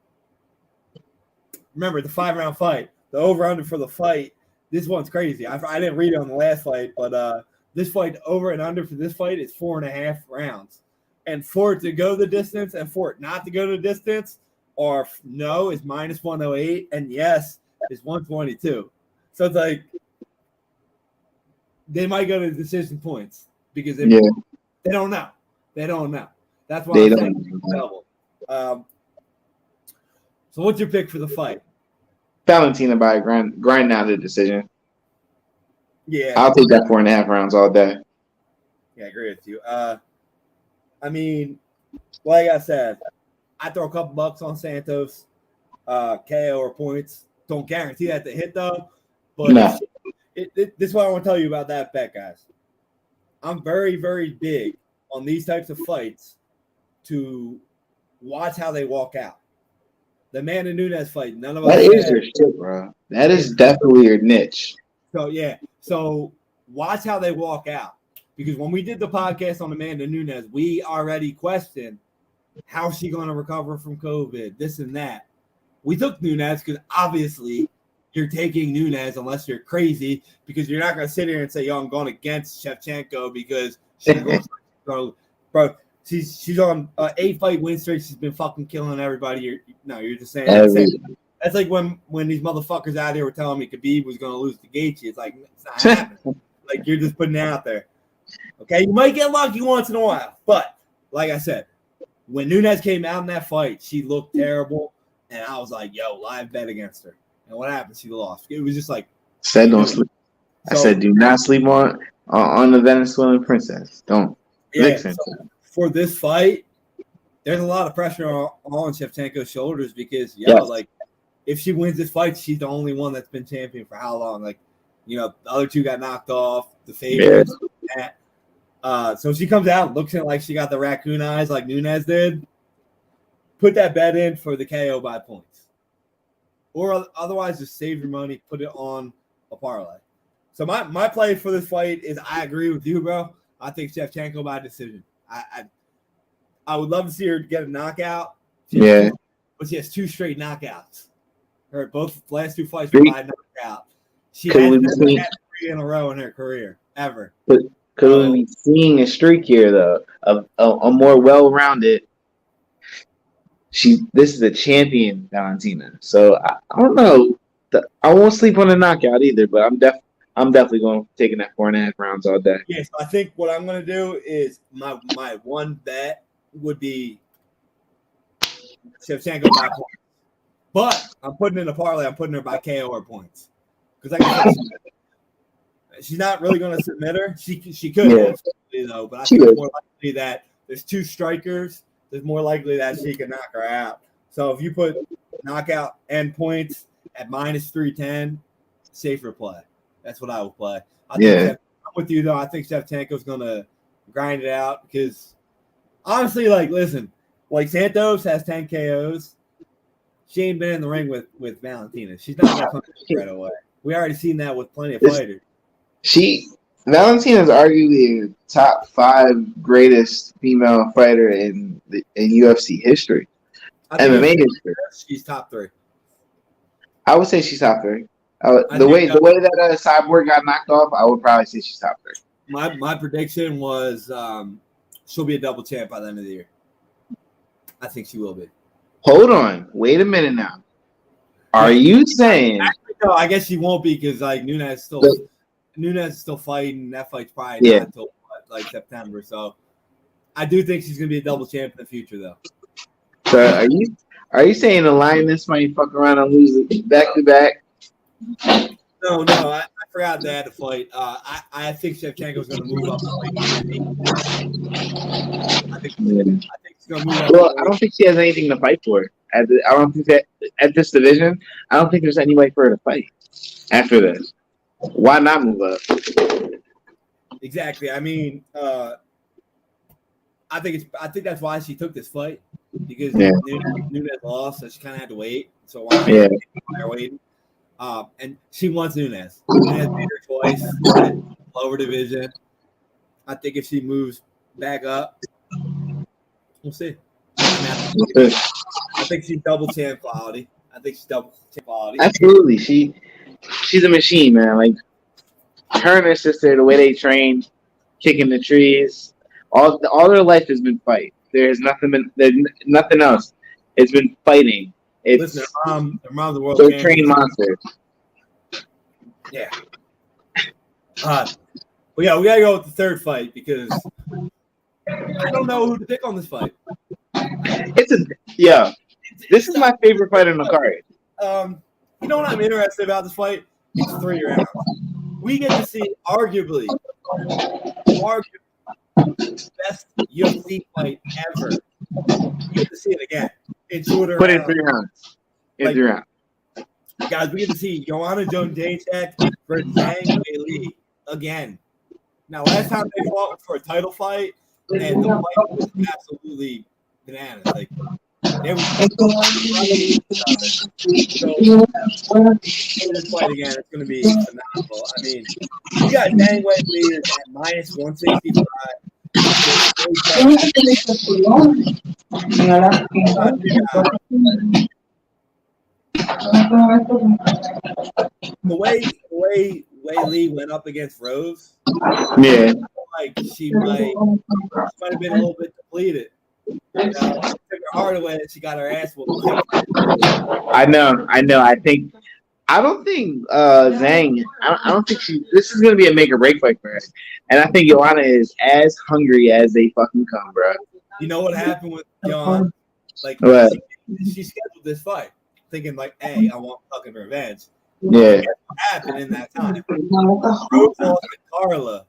A: remember the 5-round fight, the over-under for the fight. This one's crazy. I didn't read it on the last fight, but this fight, over and under for this fight, is 4.5 rounds. And for it to go the distance and for it not to go the distance, or no is minus 108, and yes is 122. So it's like they might go to decision points because they don't know. They don't know. That's why I'm saying double. So what's your pick for the fight?
B: Valentina by grind out the decision.
A: Yeah,
B: I'll take that 4.5 rounds all day.
A: Yeah, I agree with you. I mean, like I said, I throw a couple bucks on Santos, KO or points. Don't guarantee that to hit though. But this is what I want to tell you about that bet, guys. I'm very, very big on these types of fights to watch how they walk out. The Amanda Nunes fight, none of us.
B: That is your shit, bro. That is definitely your niche.
A: So yeah, so watch how they walk out. Because when we did the podcast on Amanda Nunes, we already questioned how's she going to recover from COVID, this and that. We took Nunes because obviously you're taking Nunes unless you're crazy, because you're not going to sit here and say, yo, I'm going against Shevchenko because she looks like, bro, she's on an 8-fight win streak. She's been fucking killing everybody. You're just saying that's like when these motherfuckers out here were telling me Khabib was going to lose to Gaethje. It's like, it's not happening. Like, you're just putting it out there. Okay, you might get lucky once in a while, but like I said, when Nunes came out in that fight, she looked terrible, and I was like, "Yo, live bet against her." And what happened? She lost. It was just like
B: said, don't sleep. I said, do not sleep on the Venezuelan princess. Don't.
A: Yeah. So for this fight, there's a lot of pressure on Shevchenko's shoulders because like if she wins this fight, she's the only one that's been champion for how long? Like, the other two got knocked off. The favorites. Yeah. So she comes out looking like she got the raccoon eyes like Nunes did. Put that bet in for the KO by points. Or otherwise just save your money, put it on a parlay. So my play for this fight is I agree with you, bro. I think Shevchenko by decision. I would love to see her get a knockout. But she has 2 straight knockouts. Her both last 2 fights were by knockout. She hasn't had 3 in a row in her career, ever.
B: Could we be seeing a streak here, though, of a more well-rounded? This is a champion, Valentina. So I don't know. I won't sleep on a knockout either, but I'm definitely going taking that 4.5 rounds all day.
A: Yeah, so I think what I'm going to do is my one bet would be Shevchenko by points. But I'm putting in a parlay. I'm putting her by KO or points. Because like I said, she's not really going to submit her. She could, absolutely, though. But I think it's more likely that there's two strikers. There's more likely that she can knock her out. So if you put knockout and points at minus 310, safer play. That's what I will play. I'm with you, though. I think Shevchenko's going to grind it out because, honestly, listen, Santos has 10 KOs. She ain't been in the ring with Valentina. She's not going to come right away. We already seen that with plenty of fighters.
B: Valentina's arguably the top 5 greatest female fighter in UFC history. MMA history.
A: She's top 3.
B: I would say she's top 3. The way that Cyborg got knocked off, I would probably say she's top 3.
A: My prediction was she'll be a double champ by the end of the year. I think she will be.
B: Hold on. Wait a minute now. Are you saying?
A: Actually, no, I guess she won't be because Nunes is still fighting. That fight's probably not until September. So I do think she's gonna be a double champ in the future, though.
B: So are you saying the Lioness might fuck around and lose back to back?
A: No, I forgot they had to fight. I think Shevchenko's gonna move up. I think she's gonna move up.
B: Well, I don't think she has anything to fight for. I don't think that at this division, I don't think there's anybody for her to fight after this. Why not move up?
A: Exactly. I mean, I think that's why she took this fight because Nunes lost, so she kind of had to wait. So why they're waiting? And she wants Nunes. Nunes beat her twice, lower division. I think if she moves back up, we'll see. I think she's double champ quality.
B: Absolutely. She's a machine, man. Like her and her sister, the way they train, kicking the trees, all their life has been fight. There's nothing else. It's been fighting.
A: Listen, their mom's the world
B: champion. They're trained monsters.
A: Yeah. We gotta go with the third fight because I don't know who to pick on this fight.
B: This is my favorite fight on the card.
A: You know what I'm interested about this fight? It's 3 rounds. We get to see arguably best UFC fight ever. We get to see it again. In 3 rounds.
B: In 3 rounds.
A: Guys, we get to see Joanna Jędrzejczyk versus Zhang Weili again. Now, last time they fought for a title fight, and the fight was absolutely bananas. Like they were running each other. So this fight again, it's going to be phenomenal. I mean, you got Zhang Weili at minus 165. The way Weili went up against Rose, like she might have been a little bit depleted. Took her heart away and she got her ass whooped.
B: I know. I don't think Zhang. I don't think this is gonna be a make or break fight for her. And I think Joanna is as hungry as they fucking come, bro.
A: You know what happened with Joanna? Like she scheduled this fight, thinking like, "Hey, I want fucking revenge."
B: Yeah.
A: What happened in that time? Rose lost to Carla,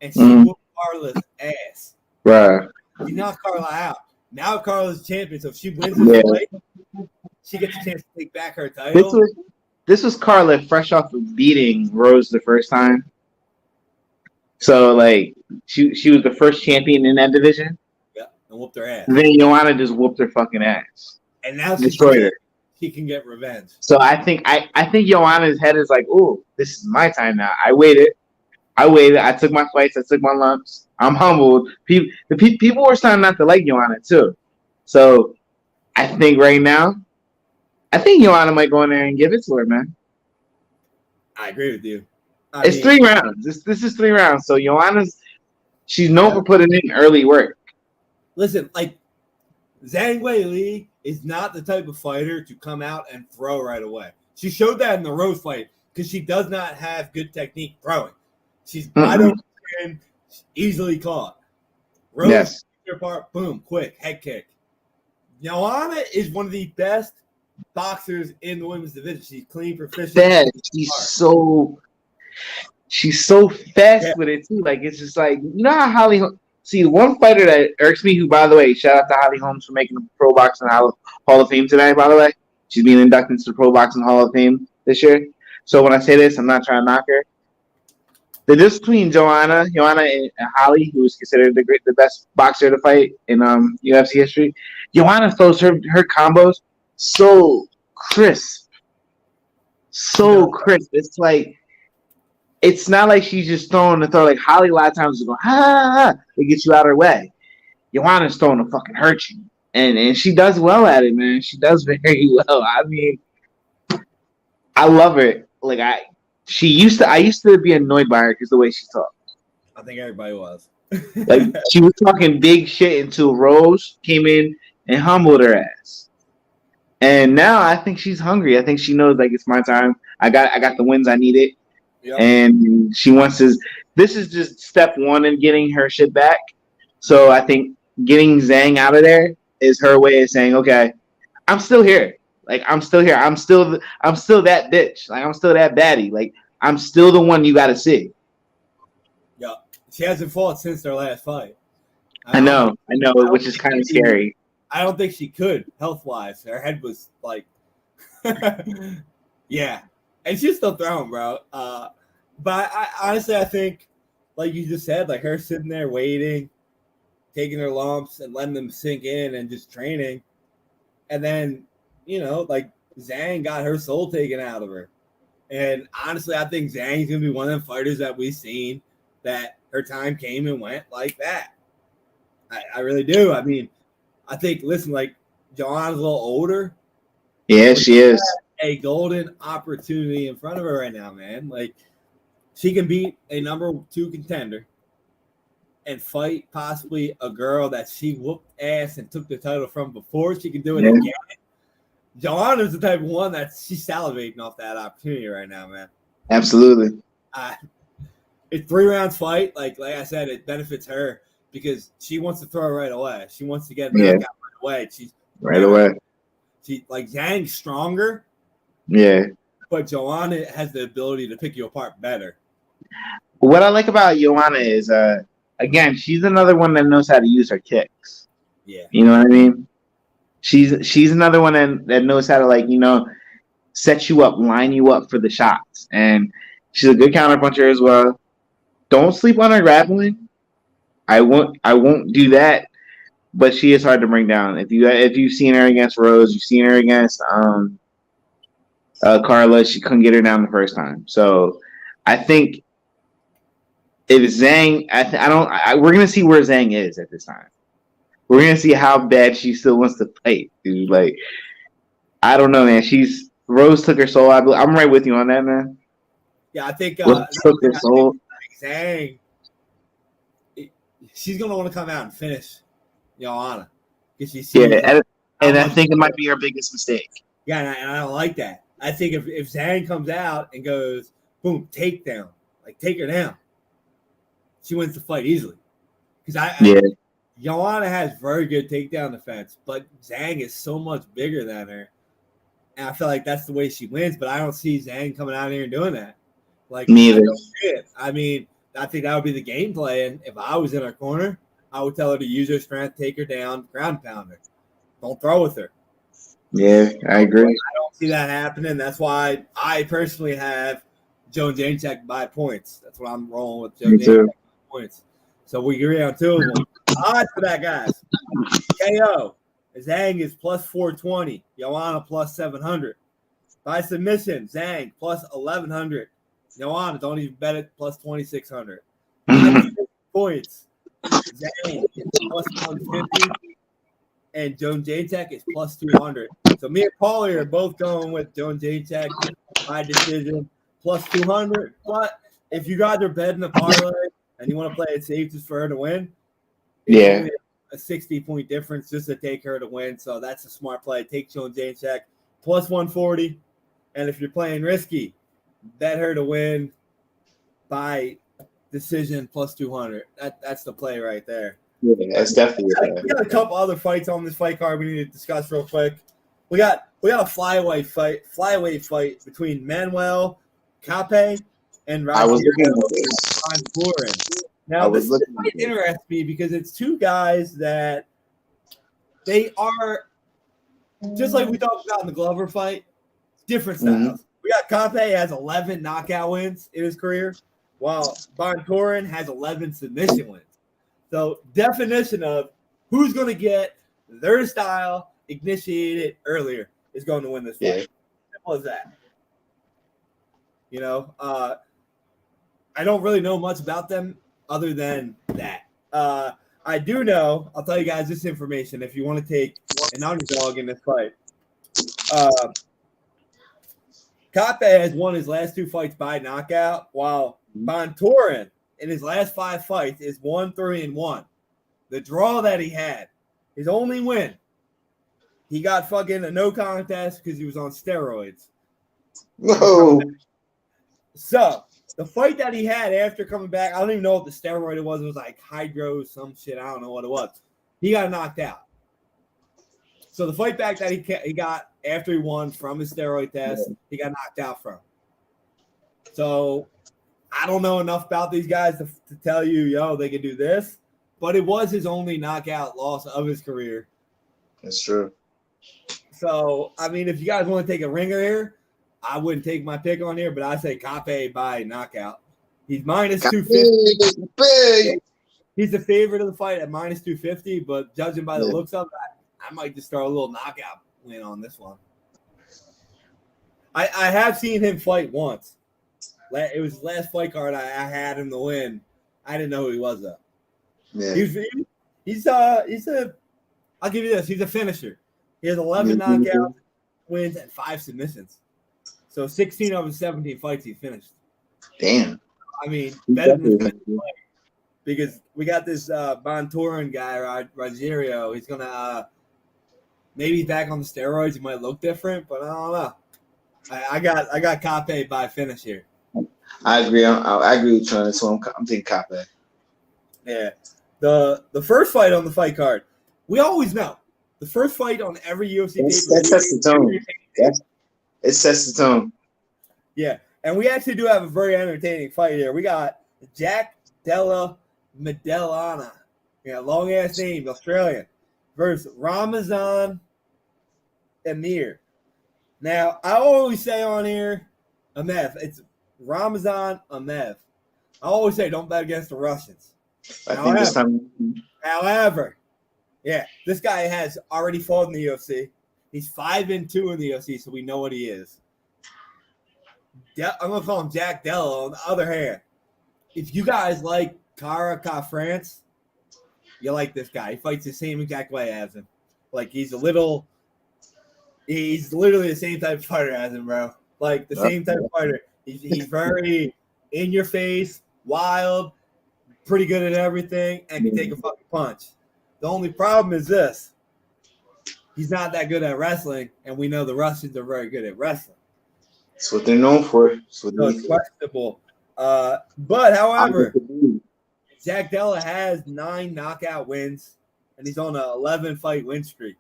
A: and she whooped Carla's ass.
B: Right.
A: She knocked Carla out. Now Carla's champion, so if she wins this fight, she gets a chance to take back her title.
B: This was Carla fresh off of beating Rose the first time. So like she was the first champion in that division.
A: Yeah, and whooped her ass.
B: And then Joanna just whooped her fucking ass.
A: And now
B: destroyed her.
A: She can get revenge.
B: So I think Joanna's head is like, oh, this is my time now. I waited. I took my fights. I took my lumps. I'm humbled. People were starting not to like Joanna too. So I think right now, Joanna might go in there and give it to her, man.
A: I agree with you.
B: It's 3 rounds. This is 3 rounds. So she's known for putting in early work.
A: Listen, like Zhang Weili is not the type of fighter to come out and throw right away. She showed that in the Rose fight because she does not have good technique throwing. She's
B: Mm-mm.
A: wide open, easily caught. Rose,
B: Yes.
A: her part, boom, quick, head kick. Joanna is one of the best boxers in the women's division. She's clean, proficient.
B: Fast. She's so fast
A: Yeah.
B: with it too. Like it's just like you know how Holly. See, one fighter that irks me, who by the way, shout out to Holly Holmes for making the Pro Boxing Hall of Fame tonight. By the way, she's being inducted into the Pro Boxing Hall of Fame this year. So when I say this, I'm not trying to knock her. The difference between Joanna and Holly, who is considered the best boxer to fight in UFC history, Joanna throws her combos so crisp, so crisp. It's like it's not like she's just throwing the throw. Like Holly, a lot of times is going to get you out of her way. Joanna's throwing to fucking hurt you, and she does well at it, man. She does very well. I mean, I love her. Like I used to be annoyed by her because the way she talked.
A: I think everybody was.
B: Like she was talking big shit until Rose came in and humbled her ass. And now I think she's hungry. I think she knows like it's my time. I got the wins I needed. Yep. And she wants to. This is just step one in getting her shit back. So I think getting Zhang out of there is her way of saying, okay, I'm still here. Like I'm still here. I'm still that bitch. Like I'm still that baddie. Like I'm still the one you got to see.
A: Yeah, she hasn't fought since their last fight.
B: I know, which is kind of scary.
A: I don't think she could health wise. Her head was like, yeah, and she's still throwing, bro. But I honestly, I think, like you just said, like her sitting there waiting, taking her lumps and letting them sink in and just training. And then, like Zhang got her soul taken out of her. And honestly, I think Zhang's going to be one of them fighters that we've seen that her time came and went like that. I really do. I mean, I think, listen, like Joanna's a little older.
B: Yeah, she is.
A: A golden opportunity in front of her right now, man. Like, she can beat a number 2 contender and fight possibly a girl that she whooped ass and took the title from before. She can do it again. Joanna's the type of one that she's salivating off that opportunity right now, man.
B: Absolutely.
A: It's 3 rounds fight. Like I said, it benefits her because she wants to throw right away. She wants to get knockout right away. She's
B: right away.
A: She like Zhang's stronger.
B: Yeah.
A: But Joanna has the ability to pick you apart better.
B: What I like about Joanna is, again, she's another one that knows how to use her kicks.
A: Yeah.
B: You know what I mean? She's another one that knows how to set you up, line you up for the shots, and she's a good counterpuncher as well. Don't sleep on her grappling. I won't do that, but she is hard to bring down. If you've seen her against Rose, you've seen her against Carla, she couldn't get her down the first time. So I think if Zhang, we're gonna see where Zhang is at this time. We're gonna see how bad she still wants to fight, dude. Like, I don't know, man. Rose took her soul. I'm right with you on that, man.
A: Yeah, I think
B: Rose took her soul.
A: Zhang, she's gonna want to come out and finish Joanna because she sees.
B: Yeah, and I think it might be her biggest mistake.
A: Yeah, and I don't like that. I think if Zhang comes out and goes boom, takedown, like take her down, she wins the fight easily. Because Joanna has very good takedown defense, but Zhang is so much bigger than her. And I feel like that's the way she wins, but I don't see Zhang coming out here and doing that. Like,
B: neither.
A: I mean, I think that would be the game plan. And if I was in her corner, I would tell her to use her strength, take her down, ground pound her. Don't throw with her.
B: Yeah, I agree.
A: I don't see that happening. That's why I personally have Joan Jacek by points. That's what I'm rolling with, Joan Jacek by points. So we agree on 2 of them. Odds for that, guys. KO. Zhang is plus 420. Joanna plus 700. By submission, Zhang plus 1100. Joanna, don't even bet it, plus 2600. Points. Zhang is plus 150. And Joan Jacek is plus 200. So me and Paulie are both going with Joan Jacek by decision plus 200. But if you guys are betting the parlay and you want to play it safe just for her to win, it's only a 60-point difference just to take her to win. So that's a smart play. Take Joan Jacek plus 140. And if you're playing risky, Bet her to win by decision plus 200. That's the play right there.
B: Yeah, that's definitely
A: We got a couple other fights on this fight card we need to discuss real quick. We got a flyweight fight between Manuel Cape and Roger Bontorin. Now this fight interests me because it's two guys that they are just like we talked about in the Glover fight, different styles. We got Cape has 11 knockout wins in his career, while Bontorin has 11 submission wins. So definition of who's going to get their style initiated earlier is going to win this fight.
B: Yeah.
A: Simple as that. You know, I don't really know much about them other than that. I do know, I'll tell you guys this information if you want to take an underdog in this fight. Cape has won his last 2 fights by knockout, while Bontorin in his last 5 fights is 1-3-1. The draw that he had, his only win, he got fucking a no contest because he was on steroids.
B: Whoa.
A: So the fight that he had after coming back, I don't even know what the steroid it was. It was like hydro, some shit. I don't know what it was. He got knocked out. So the fight back that he got after he won from his steroid test, he got knocked out from. So I don't know enough about these guys to tell you, yo, they can do this. But it was his only knockout loss of his career.
B: That's true.
A: So, I mean, if you guys want to take a ringer here, I wouldn't take my pick on here, but I say Cape by knockout. He's minus 250. He's the favorite of the fight at minus 250, but judging by the looks of it, I might just throw a little knockout win on this one. I have seen him fight once. It was the last fight card I had him to win. I didn't know who he was though.
B: Yeah.
A: He's a I'll give you this. He's a finisher. He has 11 knockouts, wins, and 5 submissions. So 16 of his 17 fights he finished.
B: Damn.
A: I mean, better than this because we got this Bontorin guy, Rogerio. He's gonna maybe back on the steroids. He might look different, but I don't know. I got Cape by finish here.
B: I agree. I agree with you on this one. I'm taking Cape.
A: Yeah. The first fight on the fight card, we always know. The first fight on every UFC pay-per-view.
B: That sets the tone. It sets the tone.
A: Yeah. And we actually do have a very entertaining fight here. We got Jack Della Maddalena. Yeah, long ass name, Australian. Versus Ramazan Emir. Now, I always say on here, Amev. It's Ramazan Amev. I always say don't bet against the Russians. However, yeah, this guy has already fought in the UFC. He's 5-2 in the UFC, so we know what he is. I'm gonna call him Jack Della. On the other hand, if you guys like Cara France, you like this guy. He fights the same exact way as him. Like he's literally the same type of fighter as him, bro. Like the same type of fighter. He's very in your face, wild, pretty good at everything, and can take a fucking punch. The only problem is this. He's not that good at wrestling, and we know the Russians are very good at wrestling.
B: That's what they're known for.
A: So it's questionable. But, however, Jack Della has 9 knockout wins, and he's on an 11-fight win streak.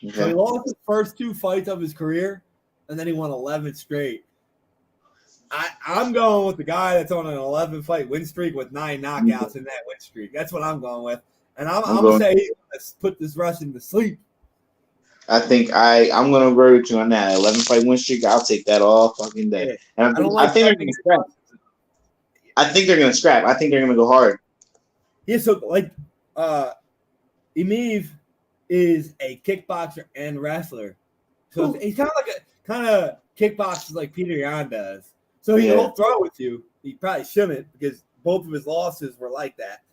A: Okay. So he lost his first 2 fights of his career, and then he won 11 straight. I'm going with the guy that's on an 11-fight win streak with 9 knockouts in that win streak. That's what I'm going with. And I'm going to say he's going to put this Russian to sleep.
B: I think I'm going to agree with you on that. 11-fight win streak, I'll take that all fucking day.
A: Yeah.
B: And I think they're going to scrap. I think they're going to scrap. I think they're going to go hard. Yeah,
A: so, like, Emeev is a kickboxer and wrestler. So he's kind of kickboxers like Peter Yan does. So he won't throw with you. He probably shouldn't because both of his losses were like that.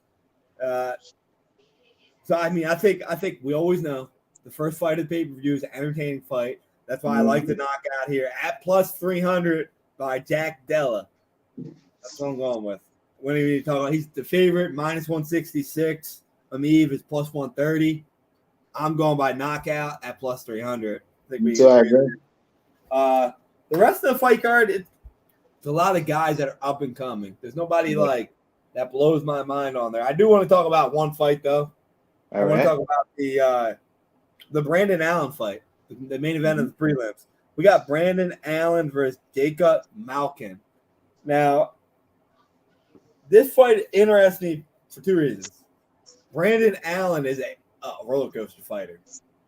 A: So I mean, I think we always know the first fight of the pay-per-view is an entertaining fight. That's why I like the knockout here at plus 300 by Jack Della. That's what I'm going with. When you talk about, he's the favorite minus 166. Emeev is plus 130. I'm going by knockout at plus 300. I think we agree. The rest of the fight card, There's a lot of guys that are up and coming. There's nobody like that blows my mind on there. I do want to talk about one fight though. I want to talk about the Brandon Allen fight, the main event of the prelims. We got Brandon Allen versus Jacob Malkin. Now, this fight interests me for two reasons. Brandon Allen is a roller coaster fighter.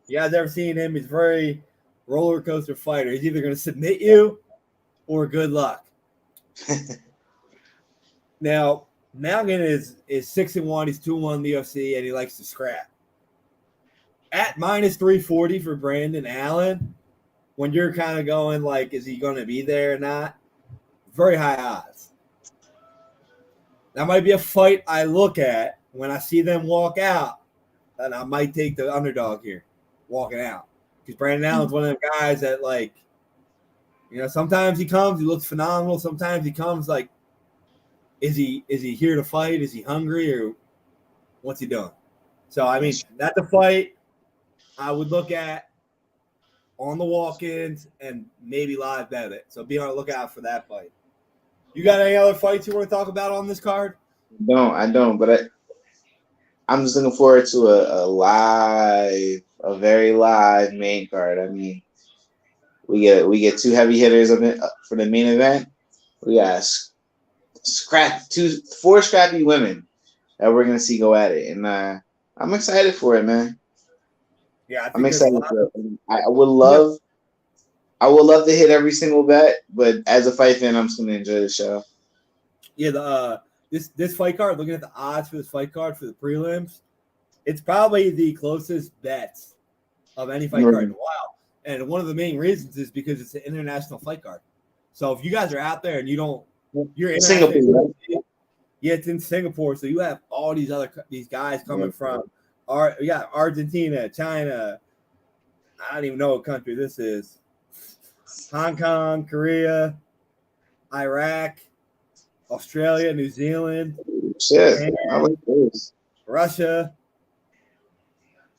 A: You guys ever seen him? He's a very roller coaster fighter. He's either going to submit you or good luck. Now, Malkin is 6-1. He's 2-1 in the UFC, and he likes to scrap. At -340 for Brandon Allen, when you're kind of going like, is he going to be there or not? Very high odds. That might be a fight I look at when I see them walk out, and I might take the underdog here, walking out. Because Brandon Allen's one of them guys that, like, you know, sometimes he comes, he looks phenomenal. Sometimes he comes like, is he here to fight? Is he hungry, or what's he doing? So, I mean, that's a fight I would look at on the walk-ins and maybe live bet it. So be on the lookout for that fight. You got any other fights you want to talk about on this card?
B: I don't. But I'm just looking forward to a very live main card. I mean, we get two heavy hitters for the main event. We got four scrappy women that we're gonna see go at it, and I'm excited for it, man.
A: Yeah,
B: I'm excited for it. I would love to hit every single bet, but as a fight fan, I'm just gonna enjoy the show.
A: Yeah, this fight card, looking at the odds for this fight card for the prelims, it's probably the closest bets of any fight card in a while. And one of the main reasons is because it's an international fight card. So if you guys are out there and you're in Singapore, yeah, it's in Singapore. So you have all these guys coming from. We got Argentina, China. I don't even know what country this is. Hong Kong, Korea, Iraq, Australia, New Zealand,
B: Japan, I like this.
A: Russia.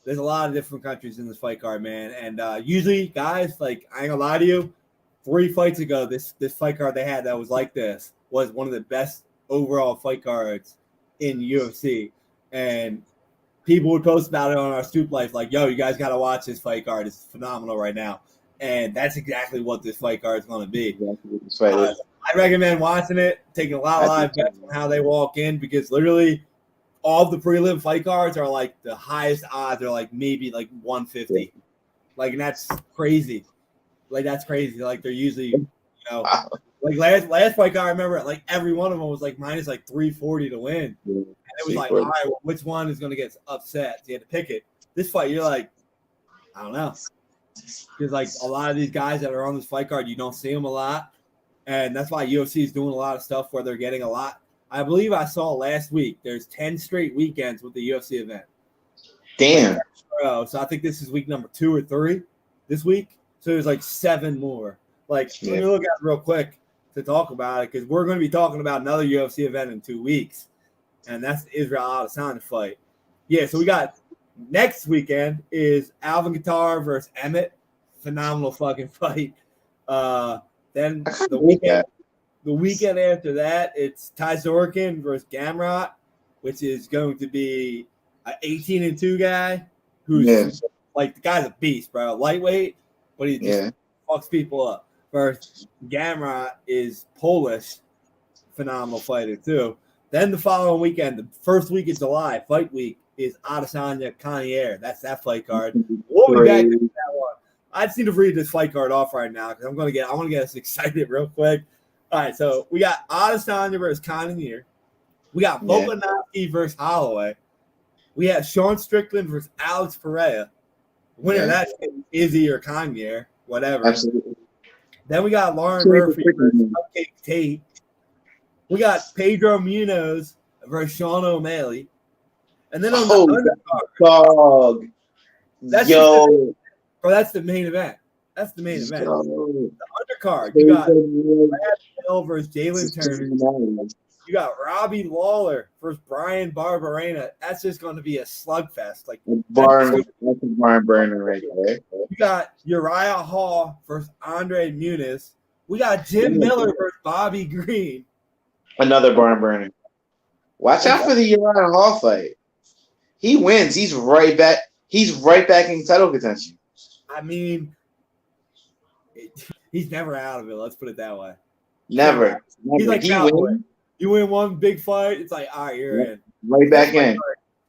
A: There's a lot of different countries in this fight card, man. And usually, guys, like, I ain't gonna lie to you, 3 fights ago, this fight card they had that was like this was one of the best overall fight cards in UFC. And people would post about it on our Stoop Life, like, yo, you guys got to watch this fight card. It's phenomenal right now. And that's exactly what this fight card is going to be. I recommend watching it, taking a lot of live bets on how they walk in, because literally all of the prelim fight cards are like the highest odds are like maybe like 150. Like, and that's crazy. Like, that's crazy. Like, they're usually, you know, like last fight card, I remember like every one of them was like minus like 340 to win. And it was like, all right, well, which one is going to get upset? So you had to pick it. This fight, you're like, I don't know. Because like a lot of these guys that are on this fight card, you don't see them a lot. And that's why UFC is doing a lot of stuff where they're getting a lot. I believe I saw last week, there's 10 straight weekends with the UFC event.
B: Damn.
A: So I think this is week number 2 or 3 this week. So there's like 7 more. Like, let me look at it real quick to talk about it, because we're going to be talking about another UFC event in 2 weeks. And that's the Israel Adesanya fight. Yeah, so we got next weekend is Alvin Guitar versus Emmett. Phenomenal fucking fight. Then the weekend after that, it's Ty Zorkin versus Gamrot, which is going to be an 18-2 guy who's like, the guy's a beast, bro. Lightweight, but he just fucks people up. First, Gamrot is Polish, phenomenal fighter too. Then the following weekend, the first week of July, fight week, is Adesanya Cannonier. That's that fight card. We'll be back to that one. I just need to read this fight card off right now because I want to get us excited real quick. All right, so we got Adesanya versus Cannonier. We got Volkanovski versus Holloway. We have Sean Strickland versus Alex Pereira. Winner of that is Izzy or Cannonier, whatever.
B: Absolutely.
A: Then we got Lauren Murphy versus Cupcake Tate. We got Pedro Munoz versus Sean O'Malley. And then on the undercard, that's the main event. That's the main event. The undercard, you got Brad Hill versus Jalen Turner. You got Robbie Lawler versus Brian Barberena. That's just going to be a slugfest. Like,
B: barn burner right there.
A: You got Uriah Hall versus Andre Muniz. We got Jim Miller versus Bobby Green.
B: Another barn burner. Watch out for the Uriah Hall fight. He wins. He's right back. He's right back in title contention.
A: I mean, he's never out of it. Let's put it that way.
B: Never.
A: He's like
B: he
A: wins. You win one big fight, it's like, all right, you're in.
B: Right back in.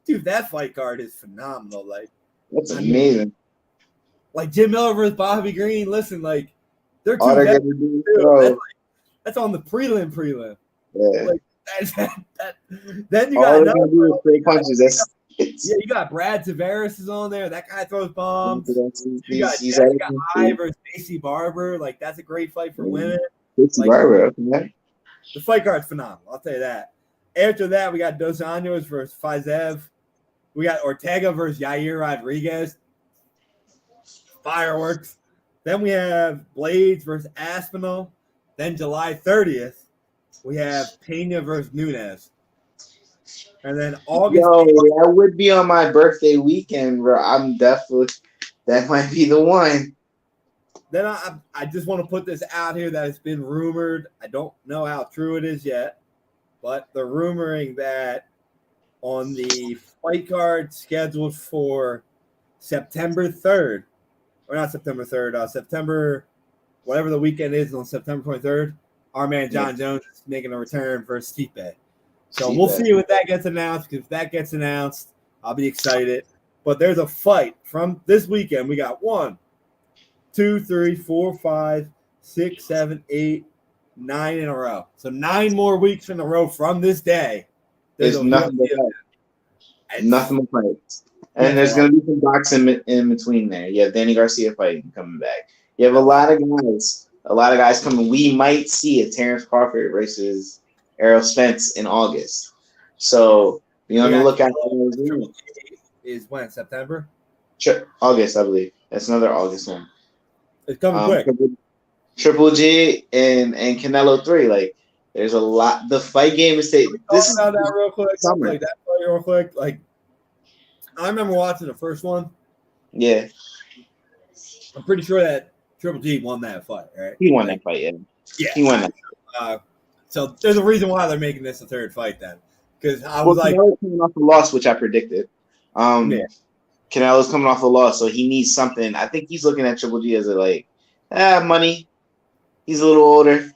A: Dude, that fight card is phenomenal. Like,
B: that's amazing.
A: Like Jim Miller versus Bobby Green. Listen, like they're two. That's on the prelim.
B: Yeah.
A: Like, then you got another.
B: Straight punches.
A: Yeah, you got Brad Tavares is on there. That guy throws bombs. You got High versus Macy Barber. Like that's a great fight for women.
B: Macy Barber. Okay.
A: The fight card's phenomenal. I'll tell you that. After that, we got Dos Anjos versus Faizev. We got Ortega versus Yair Rodriguez. Fireworks. Then we have Blades versus Aspinall. Then July 30th, we have Pena versus Nunes. And then August.
B: That would be on my birthday weekend, bro. I'm definitely that might be the one.
A: Then I just want to put this out here that it's been rumored. I don't know how true it is yet, but they're rumoring that on the fight card scheduled for September 3rd, or not September 3rd, September, whatever the weekend is on September 23rd, our man John Jones is making a return for Stipe. So we'll see if that gets announced. If that gets announced, I'll be excited. But there's a fight from this weekend. We got 1, 2, 3, 4, 5, 6, 7, 8, 9 in a row. So 9 more weeks in a row from this day.
B: There's nothing but fights. And there's going to be some boxing in between there. You have Danny Garcia fighting coming back. You have a lot of guys coming. We might see a Terrence Crawford versus Errol Spence in August. So be on the lookout for those.
A: Is when? September?
B: August, I believe. That's another August one.
A: It's coming quick.
B: Triple G and Canelo 3. Like, there's a lot. The fight game is this is
A: about that real quick. Like that fight real quick. Like, I remember watching the first one.
B: Yeah.
A: I'm pretty sure that Triple G won that fight, right?
B: He won that fight, yeah. He won that.
A: So there's a reason why they're making this a third fight then. Because I was
B: Canelo's coming off the loss, which I predicted. Canelo's coming off the loss, so he needs something. I think he's looking at Triple G as money. He's a little older.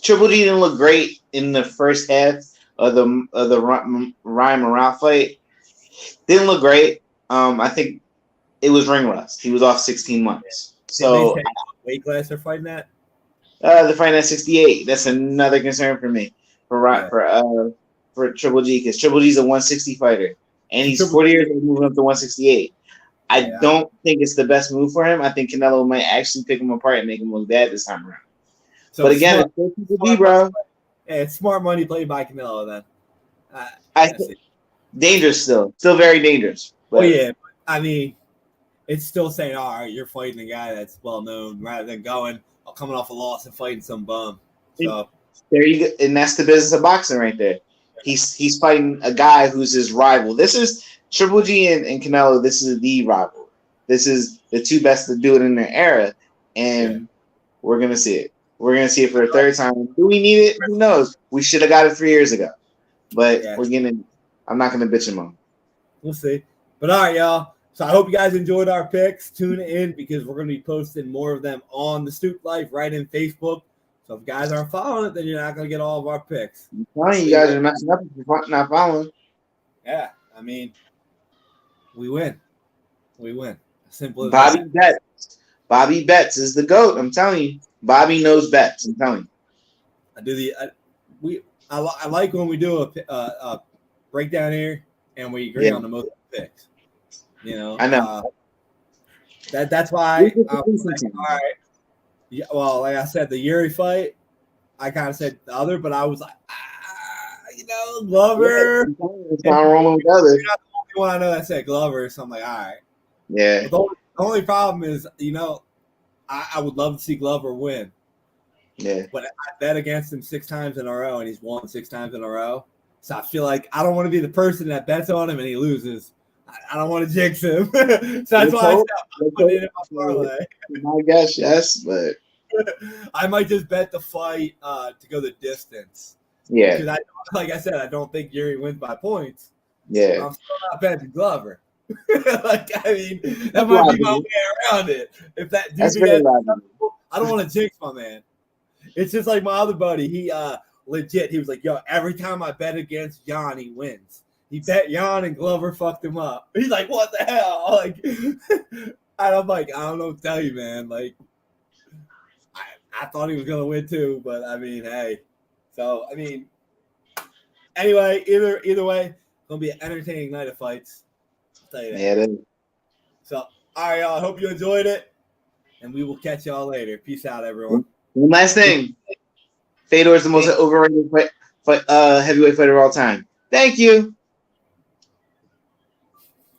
B: Triple G didn't look great in the first half of the Ryan Morale fight. Didn't look great. I think it was ring rust. He was off 16 months. So
A: weight class they're fighting at?
B: They're fighting at 68. That's another concern for me for Triple G, because Triple G's a 160 fighter, and he's 40 years old moving up to 168. I don't think it's the best move for him. I think Canelo might actually pick him apart and make him look bad this time around. So but again, it's Triple G, bro.
A: Yeah, it's smart money played by Canelo then.
B: Dangerous still very dangerous.
A: But, I mean, it's still saying, all right, you're fighting a guy that's well known rather than coming off a loss and fighting some bum. So
B: there you go, and that's the business of boxing right there. He's fighting a guy who's his rival. This is Triple G and Canelo. This is the rival. This is the two best to do it in their era, and we're gonna see it. We're gonna see it for a third time. Do we need it? Who knows? We should have got it 3 years ago, but we're getting. I'm not gonna bitch him on.
A: We'll see. But all right, y'all. So I hope you guys enjoyed our picks. Tune in because we're going to be posting more of them on the Stoop Life right in Facebook. So if you guys aren't following it, then you're not going to get all of our picks.
B: I'm telling you guys are messing up if you're not following.
A: Yeah, I mean, we win. We win. Simple as
B: Bobby Betts. Bobby Betts is the GOAT. I'm telling you. Bobby knows bets. I'm telling you.
A: I like when we do a breakdown here and we agree on the most picks. You know,
B: I know.
A: That's why I was like, all right. Yeah, well, like I said, the Yuri fight, I kind of said the other, but I was like, Glover.
B: It's not rolling together.
A: You're not the only one I know that said Glover, so I'm like, all right.
B: Yeah.
A: But the only problem is, I would love to see Glover win.
B: Yeah.
A: But I bet against him 6 times in a row, and he's won 6 times in a row. So I feel like I don't want to be the person that bets on him and he loses. I don't want to jinx him. So that's why I put it in my parlay.
B: I guess, yes, but
A: I might just bet the fight to go the distance.
B: Yeah,
A: Because like I said, I don't think Yuri wins by points.
B: yeah.
A: I'm still not betting Glover. Like, I mean, that might be my way around it. If that
B: That's
A: dude,
B: very logical.
A: I don't want to jinx my man. It's just like my other buddy. He legit. He was like, "Yo, every time I bet against Jan, he wins." He bet Jan and Glover fucked him up. He's like, "What the hell?" Like, and I'm like, I don't know what to tell you, man. Like, I thought he was gonna win too, but I mean, hey. So I mean, anyway, either way, it's gonna be an entertaining night of fights. I'll tell you that.
B: Yeah, it is.
A: So, all right, y'all. I hope you enjoyed it, and we will catch y'all later. Peace out, everyone.
B: One last thing. Fedor is the most overrated heavyweight fighter of all time. Thank you.